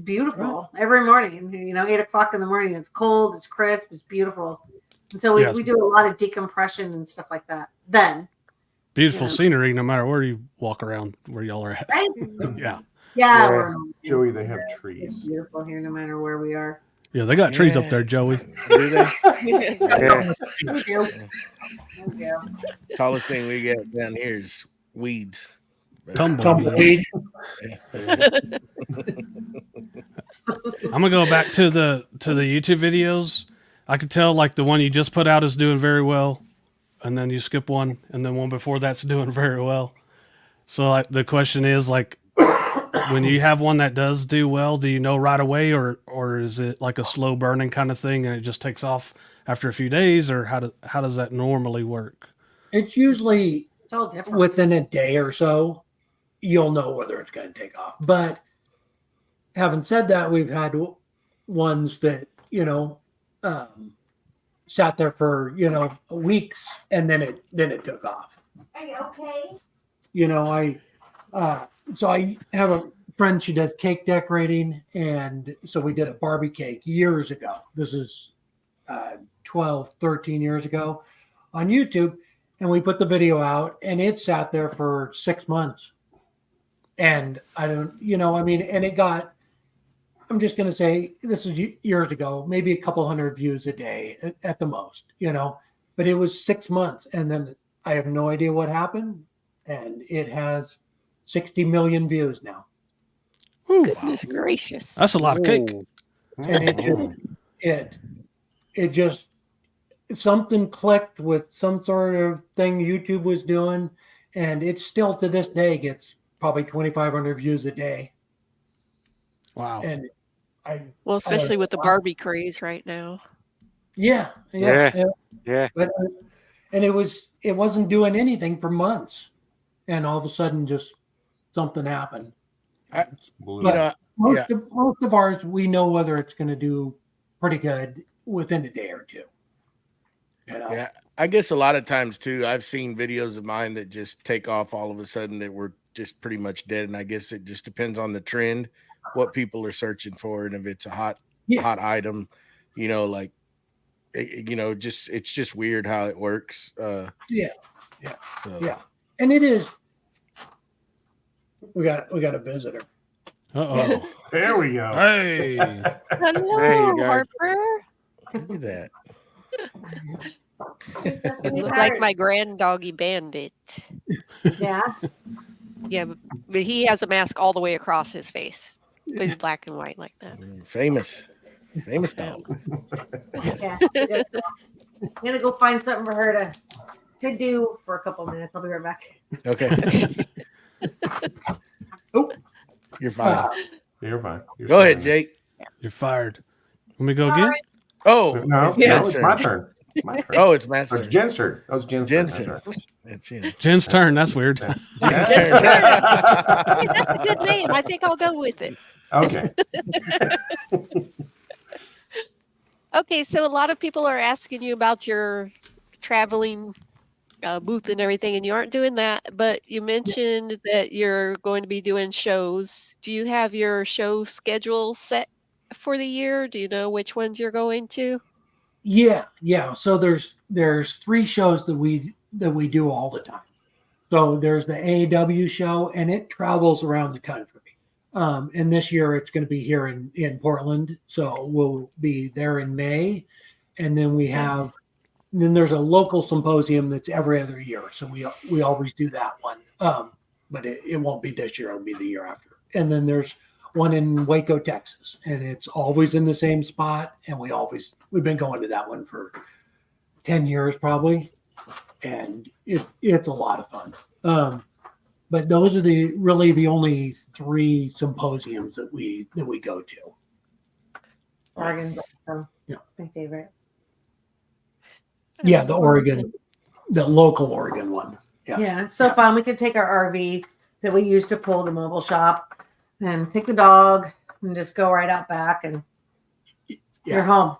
beautiful every morning. 8 o'clock in the morning. It's cold. It's crisp. It's beautiful. And so we do a lot of decompression and stuff like that. Then Beautiful scenery, no matter where you walk around, where y'all are at. right? Yeah. Yeah, Joey, they have it's trees. beautiful here, no matter where we are. Yeah, they got trees up there, Joey. Do they? Yeah. Thank you. Thank you. Tallest thing we get down here is weeds. Tumbleweed. I'm gonna go back to the YouTube videos. I could tell like the one you just put out is doing very well, and then you skip one, and then one before that's doing very well. So like the question is like, when you have one that does do well, do you know right away, or is it like a slow burning kind of thing and it just takes off after a few days, or how does that normally work? It's usually It's all different. within a day or so, you'll know whether it's going to take off. But having said that, we've had ones that, sat there for, weeks, and then it took off. Are you okay? So I have a friend, she does cake decorating. And so we did a Barbie cake years ago. This is 12, 13 years ago on YouTube. And we put the video out, and it sat there for 6 months. And I don't, and it got I'm just going to say this is years ago, maybe a couple hundred views a day at the most, but it was 6 months. And then I have no idea what happened. And it has 60 million views now. Ooh, Goodness gracious. that's a lot of cake. Ooh. And it just something clicked with some sort of thing YouTube was doing. And it still to this day gets probably 2,500 views a day. Wow. And Well, especially with the Barbie craze right now. yeah. But and it wasn't doing anything for months, and all of a sudden, just something happened. Blew Most of ours, we know whether it's going to do pretty good within a day or two. Yeah, I guess a lot of times too, I've seen videos of mine that just take off all of a sudden that were just pretty much dead. And I guess it just depends on the trend, what people are searching for, and if it's a hot item, like it's just weird how it works. So. And it is. We got a visitor. Uh-oh. There we go. Hey. Hello, There you go. Harper. Look at that. You look like my grand doggy Bandit. Yeah. Yeah, but he has a mask all the way across his face. But he's black and white like that. Famous dog. Yeah. I'm gonna go find something for her to do for a couple minutes. I'll be right back. Okay. Oh, You're fine. You're fine. Go ahead, Jake. You're fired. Let me go again? Oh, No, it's it's Jen's my turn. turn. My turn. Oh, it's Matt's Oh, it's turn. Jen's turn. That was Jen's Jen's turn. turn. That's right. It's Jen. Jen's turn. That's weird. Jen's turn. Hey, that's a good name. I think I'll go with it. Okay. Okay, so a lot of people are asking you about your traveling booth and everything, and you aren't doing that, but you mentioned that you're going to be doing shows. Do you have your show schedule set for the year? Do you know which ones you're going to? yeah. So there's 3 shows that we do all the time. So there's the AAW show, and it travels around the country. And this year it's going to be here in Portland. So we'll be there in May. And then then there's a local symposium that's every other year. So we always do that one. But it won't be this year. It'll be the year after. And then there's one in Waco, Texas, and it's always in the same spot. And we've been going to that one for 10 years probably. And it's a lot of fun. But those are really the only 3 symposiums that we go to. Oregon's also Yeah. my favorite. Yeah, the local Oregon one. Yeah, it's so fun. We could take our RV that we use to pull the mobile shop and take the dog and just go right out back and you're home.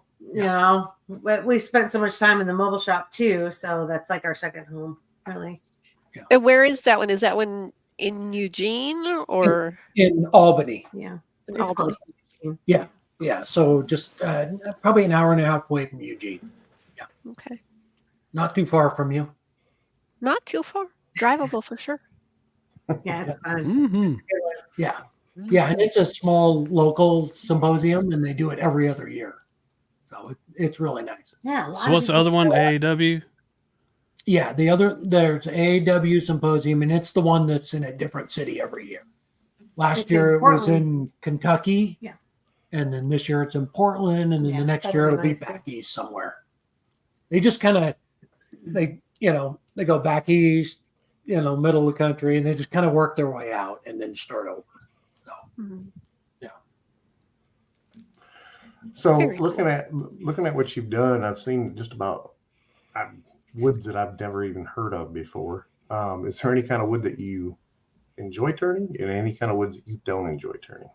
But we spent so much time in the mobile shop too, so that's like our second home, really. And where is that one? Is that one in Eugene or In Albany. Yeah, in it's Albany? close. Yeah, so just probably an hour and a half away from Eugene. Okay. Not too far from you. Not too far. Drivable for sure. Yeah, it's fun. Mm-hmm. Yeah, and it's a small local symposium, and they do it every other year. So it's really nice. Yeah. a lot So of what's the people- other one? AAW? Yeah, there's AAW symposium, and it's the one that's in a different city every year. Last It's year in it was Portland. in Kentucky. Yeah. And then this year it's in Portland, and then Yeah, the next that'd year be it'll be nice back east somewhere. They just kind of they go back east, middle of the country, and they just kind of work their way out and then start over. Mhm. So Very looking at what you've done, I've seen just about woods that I've never even heard of before. Is there any kind of wood that you enjoy turning, and any kind of woods that you don't enjoy turning?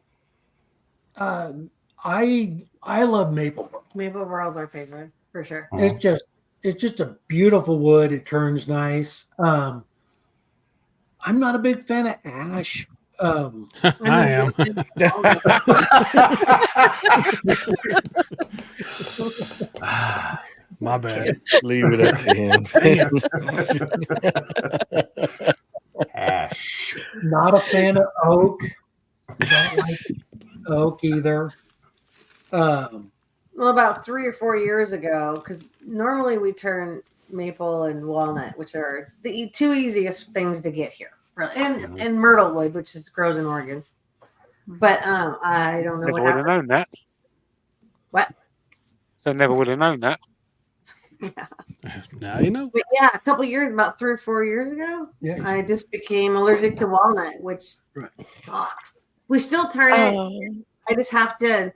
I love maple broom. Maple World's our favorite for sure. It's just a beautiful wood. It turns nice. I'm not a big fan of ash. I am. My bad. Leave it up to him. Ash. Not a fan of oak. Don't like oak either. Well, about 3 or 4 years ago, because normally we turn maple and walnut, which are the two easiest things to get here, really. And myrtle wood, which grows in Oregon. But I don't know Never would have known that. What? So never would have known that. Yeah. Now you know. But yeah, a couple years, about 3 or 4 years ago, I just became allergic to walnut, which sucks. We still turn it. I just have to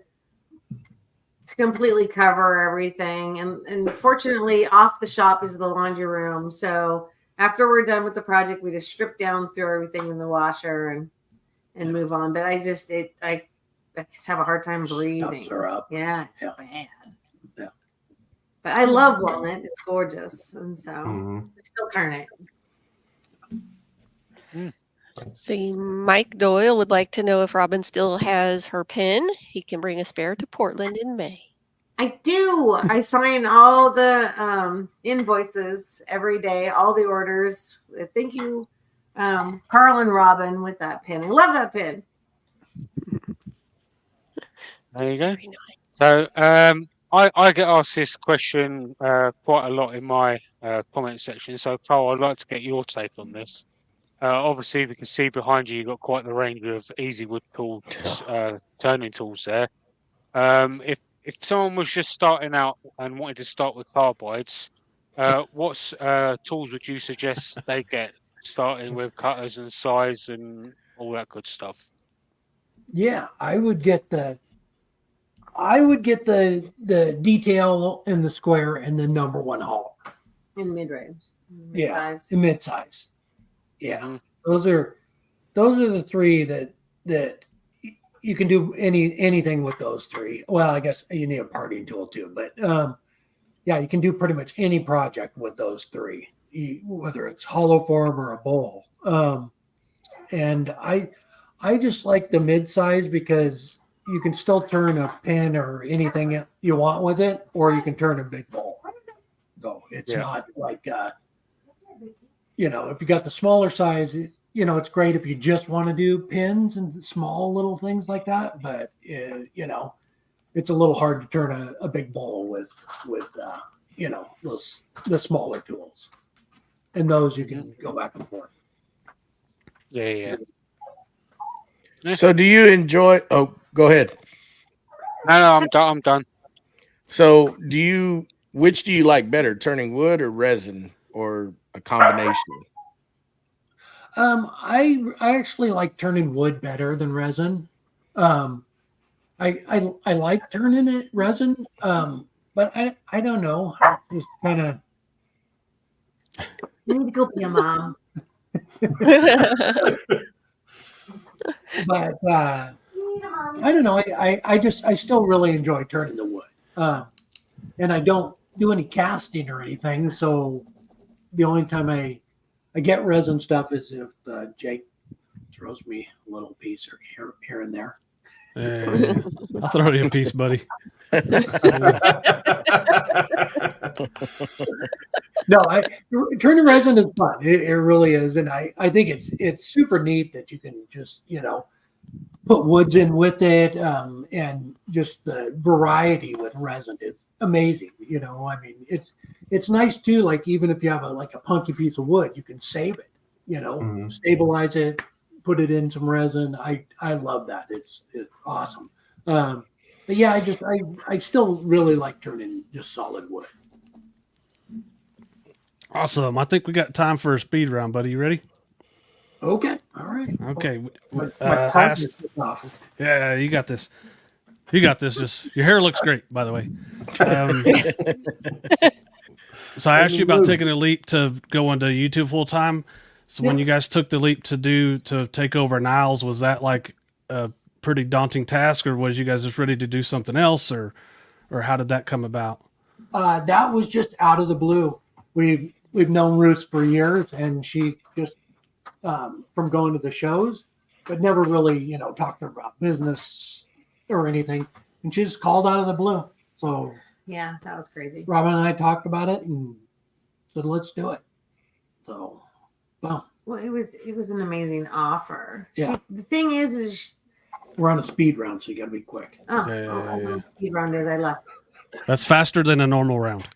completely cover everything. And fortunately, off the shop is the laundry room. So after we're done with the project, we just strip down, throw everything in the washer, and move on. But I just have a hard time breathing. Her up. Yeah, it's bad. Yeah. But I love walnut. It's gorgeous. And so we still turn it. See, Mike Doyle would like to know if Robin still has her pen. He can bring a spare to Portland in May. I do. I sign all the invoices every day, all the orders. Thank you, Carl and Robin, with that pen. I love that pen. There you go. So I get asked this question quite a lot in my comment section. So Carl, I'd like to get your take on this. Obviously, we can see behind you, you've got quite the range of easy wood tools, turning tools there. If someone was just starting out and wanted to start with carbides, what tools would you suggest they get, starting with cutters and size and all that good stuff? Yeah, I would get the detail in the square and the number one hollow. In mid-range. Yeah, in mid-size. Yeah, those are the three that you can do anything with those three. Well, I guess you need a parting tool too, but yeah, you can do pretty much any project with those three, whether it's hollow form or a bowl. And I just like the mid-size because you can still turn a pin or anything you want with it, or you can turn a big bowl. So it's not like if you got the smaller size, it's great if you just want to do pins and small little things like that. But it's a little hard to turn a big bowl with the smaller tools, and those you can go back and forth. Yeah. So do you enjoy? Oh, go ahead. No, I'm done. So which do you like better, turning wood or resin, or a combination? I actually like turning wood better than resin. I like turning it resin, but I don't know. I just kind of You need to go be a mom. But I don't know. I still really enjoy turning the wood, and I don't do any casting or anything. So the only time I get resin stuff is if Jake throws me a little piece or here and there. Yeah. I'll throw you a piece, buddy. No, turning resin is fun. It really is, and I think it's super neat that you can just put woods in with it, and just the variety with resin is amazing. I mean, it's nice too. Like even if you have a punky piece of wood, you can save it. Stabilize it, put it in some resin. I love that. It's awesome. But yeah, I still really like turning just solid wood. Awesome. I think we got time for a speed round, buddy. You ready? Okay. All right. Okay. Awesome. Yeah, you got this. You got this. Just your hair looks great, by the way. So I asked you about taking a leap to go into YouTube full time. So when you guys took the leap to take over Niles, was that like a pretty daunting task, or was you guys just ready to do something else, or how did that come about? That was just out of the blue. We've known Ruth for years, and she just from going to the shows, but never really talked to her about business or anything. And she just called out of the blue. So yeah, that was crazy. Robin and I talked about it and said, let's do it. So, well, it was an amazing offer. Yeah. The thing is we're on a speed round, so you got to be quick. Oh, Yeah. I know what speed round is. I left. That's faster than a normal round.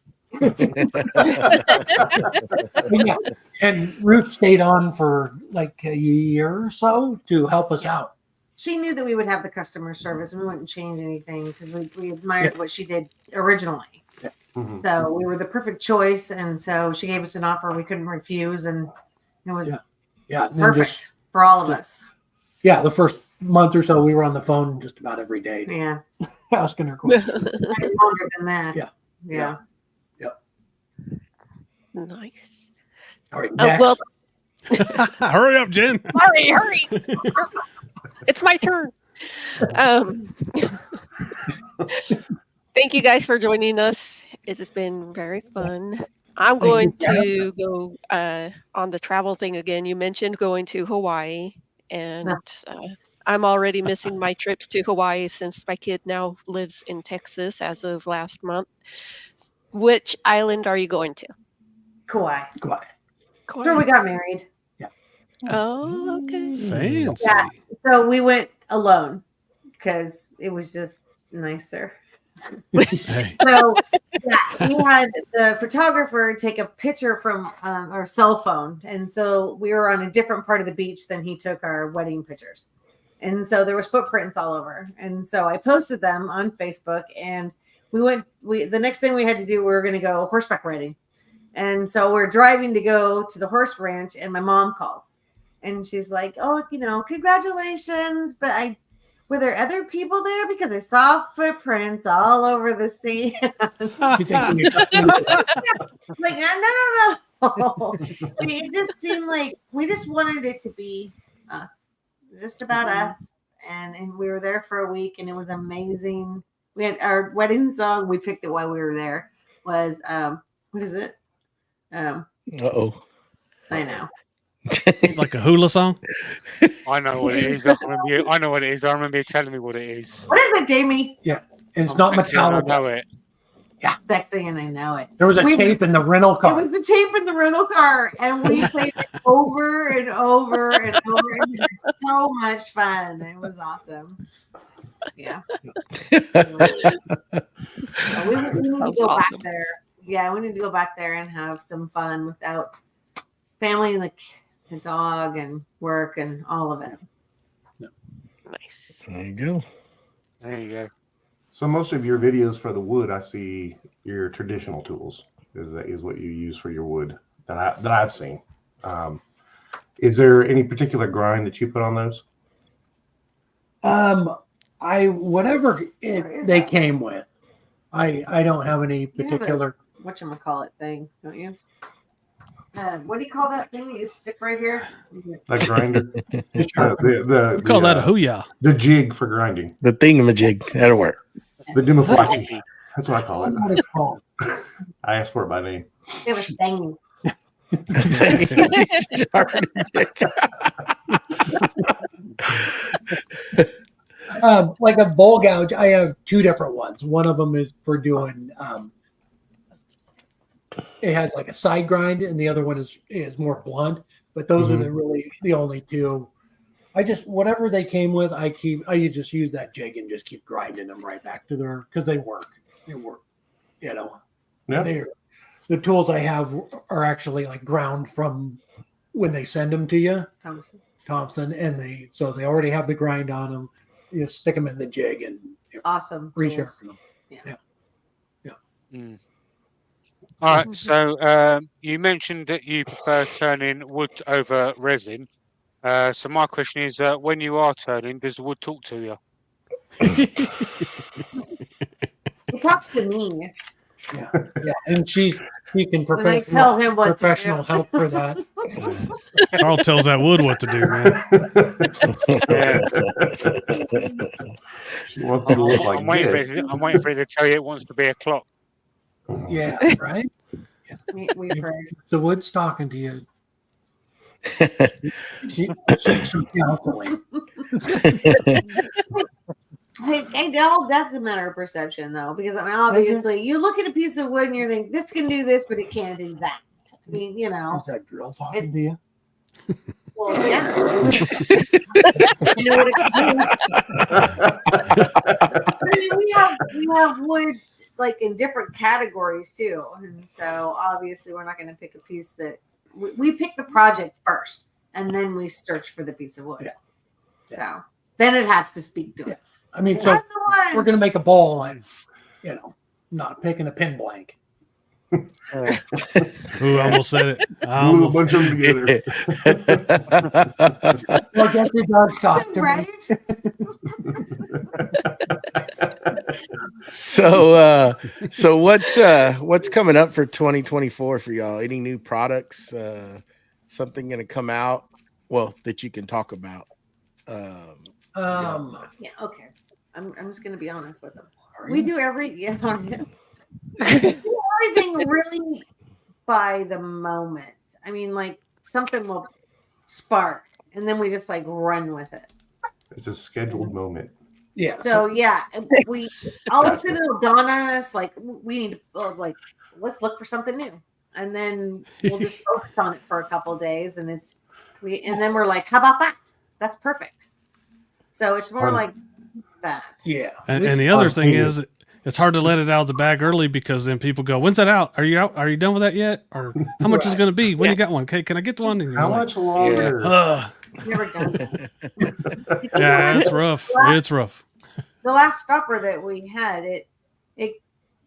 Yeah. And Ruth stayed on for like a year or so to help us out. She knew that we would have the customer service and we wouldn't change anything because we admired what she did originally. Mhm. So we were the perfect choice, and so she gave us an offer we couldn't refuse, and it was Yeah. And then perfect just- for all of us. yeah. The first month or so, we were on the phone just about every day Yeah, asking her questions. longer than that. Yeah. Yeah. Nice. All right. Oh, Next. well, Hurry up, Jen. hurry. It's my turn. Thank you guys for joining us. It has been very fun. I'm going to go on the travel thing again. You mentioned going to Hawaii, and I'm already missing my trips to Hawaii since my kid now lives in Texas as of last month. Which island are you going to? Kauai. Quiet. That's where we got married. Oh, okay. Fancy. Yeah. So we went alone because it was just nicer. Hey. So yeah, we had the photographer take a picture from our cell phone, and so we were on a different part of the beach than he took our wedding pictures, and so there was footprints all over, and so I posted them on Facebook, and the next thing we had to do, we were going to go horseback riding, and so we're driving to go to the horse ranch, and my mom calls, and she's like, "Oh, congratulations, but were there other people there? Because I saw footprints all over the sea." You think we Like, no. It just seemed like we just wanted it to be us, just about us. And we were there for a week, and it was amazing. We had our wedding song. We picked it while we were there. Was what is it? Uh-oh. I know. It's like a hula song. I know what it is. I know what it is. I remember you telling me what it is. What is it, Jamie? and it's I'm not sexy and I Metallica. know it. Sexy, and I know it. There was a We- tape in the rental It car. was the tape in the rental car, and we played it over and over and over. And it was so much fun. It was awesome. Yeah. We need to That's go back awesome. there. Yeah, we need to go back there and have some fun without family and the dog and work and all of it. Nice. There you go. There you go. So most of your videos for the wood, I see your traditional tools is what you use for your wood that I've seen. Is there any particular grind that you put on those? Whatever they came with. I don't have any particular. Whatchamacallit thing, don't you? What do you call that thing that you stick right here? Like grinder? Just trying to- We call that a hooyah. The jig for grinding. The thingamajig. That'll work. The Dimaflachi. That's what I call I don't know it. what it's called. I asked for it by name. It was dangling. Like a bowl gouge, I have two different ones. One of them is for doing. It has like a side grind, and the other one is more blunt. But those are the only two. I just whatever they came with, I just use that jig and just keep grinding them right back to their because they work. They work, Yeah. The tools I have are actually like ground from when they send them to you, Thompson, and they already have the grind on them. You just stick them in the jig and Awesome. resharpen them. Mm. All right. So you mentioned that you prefer turning wood over resin. So my question is, when you are turning, does the wood talk to you? He talks to me. Yeah, and she can And I tell him what professional to do. help for that. Carl tells that wood what to do, man. She wants you to look like I'm waiting this. I'm waiting for it to tell you it wants to be a clock. Yeah, right. We've heard. The wood's talking to you. She some counseling. I know that's a matter of perception, though, because I mean, obviously, you look at a piece of wood and you're thinking, this can do this, but it can't do that. I mean, Is that drill talking to you? Well, yeah. You know what I mean, we have wood like in different categories too, and so obviously we're not going to pick a piece that we pick the project first, and then we search for the piece of wood. Yeah. So then it has to speak to us. I mean, so we're going to make a bowl and, not picking a pin blank. Ooh, I almost said it. I Glue a almost bunch of them together. Well, I guess it does talk to me. Right? So what's coming up for 2024 for y'all? Any new products? Something going to come out? Well, that you can talk about. Yeah. Okay. I'm just going to be honest with them. We do everything really by the moment. I mean, like something will spark, and then we just like run with it. It's a scheduled moment. Yeah. So yeah, we all of a sudden it'll dawn on us like we need to let's look for something new, and then we'll just focus on it for a couple of days, and then we're like, how about that? That's perfect. So it's more like that. Yeah. And the other thing is, it's hard to let it out of the bag early because then people go, "When's that out? Are you out? Are you done with that yet? Or how much is it going to be? When you got one? Okay, can I get one?" And How much longer? Never done. Yeah, it's rough. It's rough. The last stopper that we had,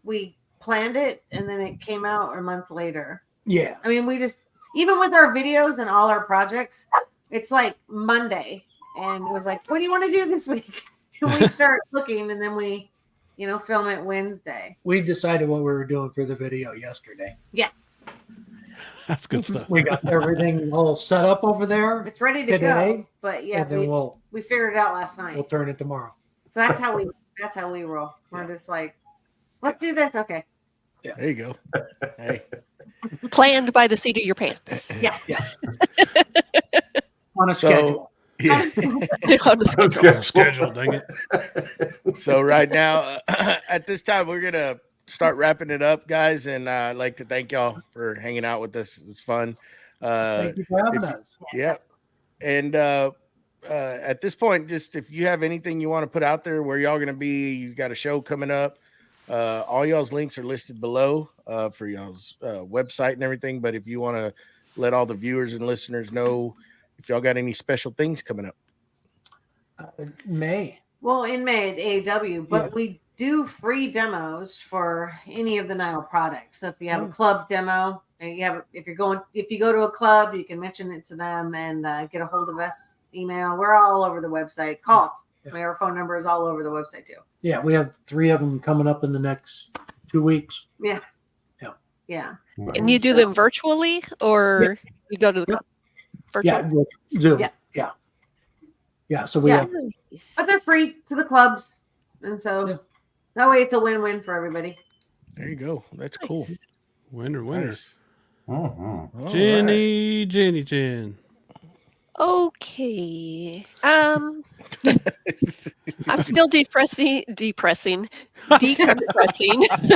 we planned it and then it came out a month later. Yeah. I mean, we just even with our videos and all our projects, it's like Monday, and it was like, "What do you want to do this week?" And we start looking, and then we, film it Wednesday. We decided what we were doing for the video yesterday. Yeah. That's good stuff. We got everything all set up over there. It's ready to Today, go. But yeah, and then we figured it out last night. we'll turn it tomorrow. So that's how we roll. We're just like, let's do this. Okay. There you go. Hey. Planned by the seat of your pants. Yeah. On a schedule. Yeah. On the schedule. Dang it. So right now, at this time, we're gonna start wrapping it up, guys, and I'd like to thank y'all for hanging out with us. It was fun. Thank you for having us. Yeah, and at this point, just if you have anything you want to put out there, where y'all gonna be, you got a show coming up. All y'all's links are listed below for y'all's website and everything. But if you want to let all the viewers and listeners know if y'all got any special things coming up. May. Well, in May at AAW, but we do free demos for any of the Nile products. So if you have a club demo, and if you go to a club, you can mention it to them and get a hold of us. Email. We're all over the website. Call. Our phone number is all over the website too. Yeah, we have 3 of them coming up in the next 2 weeks. Yeah. And you do them virtually, or you go to the club? Virtual? Yeah, Zoom. Yeah. So we have. But they're free to the clubs, and so that way it's a win-win for everybody. There you go. That's cool. Winner. Nice. Mm-hmm. Jenny. Okay. I'm still decompressing.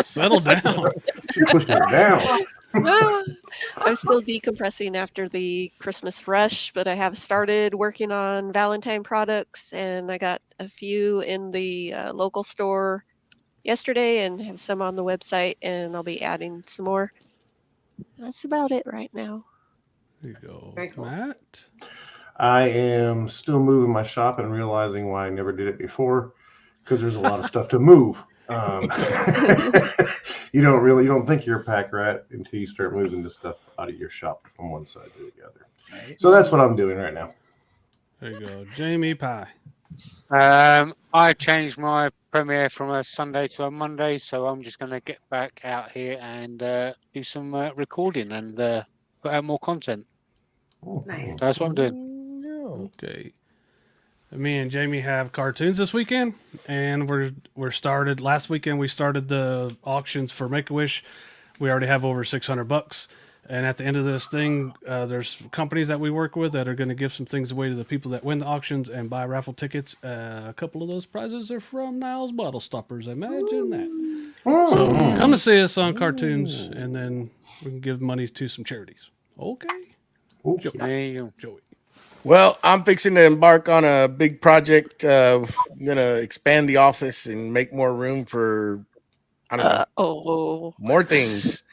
Settle down. She pushed it down. I'm still decompressing after the Christmas rush, but I have started working on Valentine products, and I got a few in the local store yesterday and have some on the website, and I'll be adding some more. That's about it right now. There you go. Very cool. Matt. I am still moving my shop and realizing why I never did it before, because there's a lot of stuff to move. You don't think you're a pack rat until you start moving the stuff out of your shop from one side to the other. Right. So that's what I'm doing right now. There you go. Jamie Pie. I changed my premiere from a Sunday to a Monday, so I'm just going to get back out here and do some recording and put out more content. Nice. That's what I'm doing. Okay. Me and Jamie have cartoons this weekend, and we're started. Last weekend we started the auctions for Make-A-Wish. We already have over $600, and at the end of this thing, there's companies that we work with that are going to give some things away to the people that win the auctions and buy raffle tickets. A couple of those prizes are from Niles Bottle Stoppers. Imagine that. So come and see us on cartoons, and then we can give money to some charities. Okay. Okay. There you go. Joey. Well, I'm fixing to embark on a big project. I'm gonna expand the office and make more room for, I don't know, Oh, more things.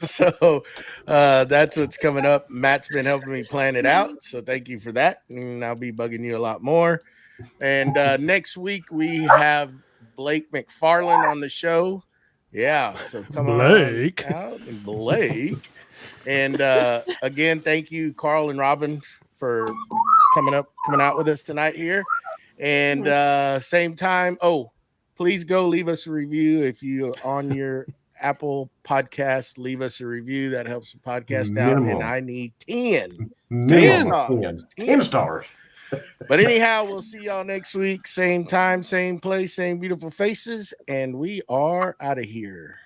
So that's what's coming up. Matt's been helping me plan it out, so thank you for that. And I'll be bugging you a lot more. And next week we have Blake McFarland on the show. Yeah, so come Blake. on out, and Blake. And again, thank you, Carl and Robin, for coming out with us tonight here. And same time, please go leave us a review if you on your Apple podcast. Leave us a review that helps the podcast out. And I need 10 stars. But anyhow, we'll see y'all next week. Same time, same place, same beautiful faces. And we are out of here.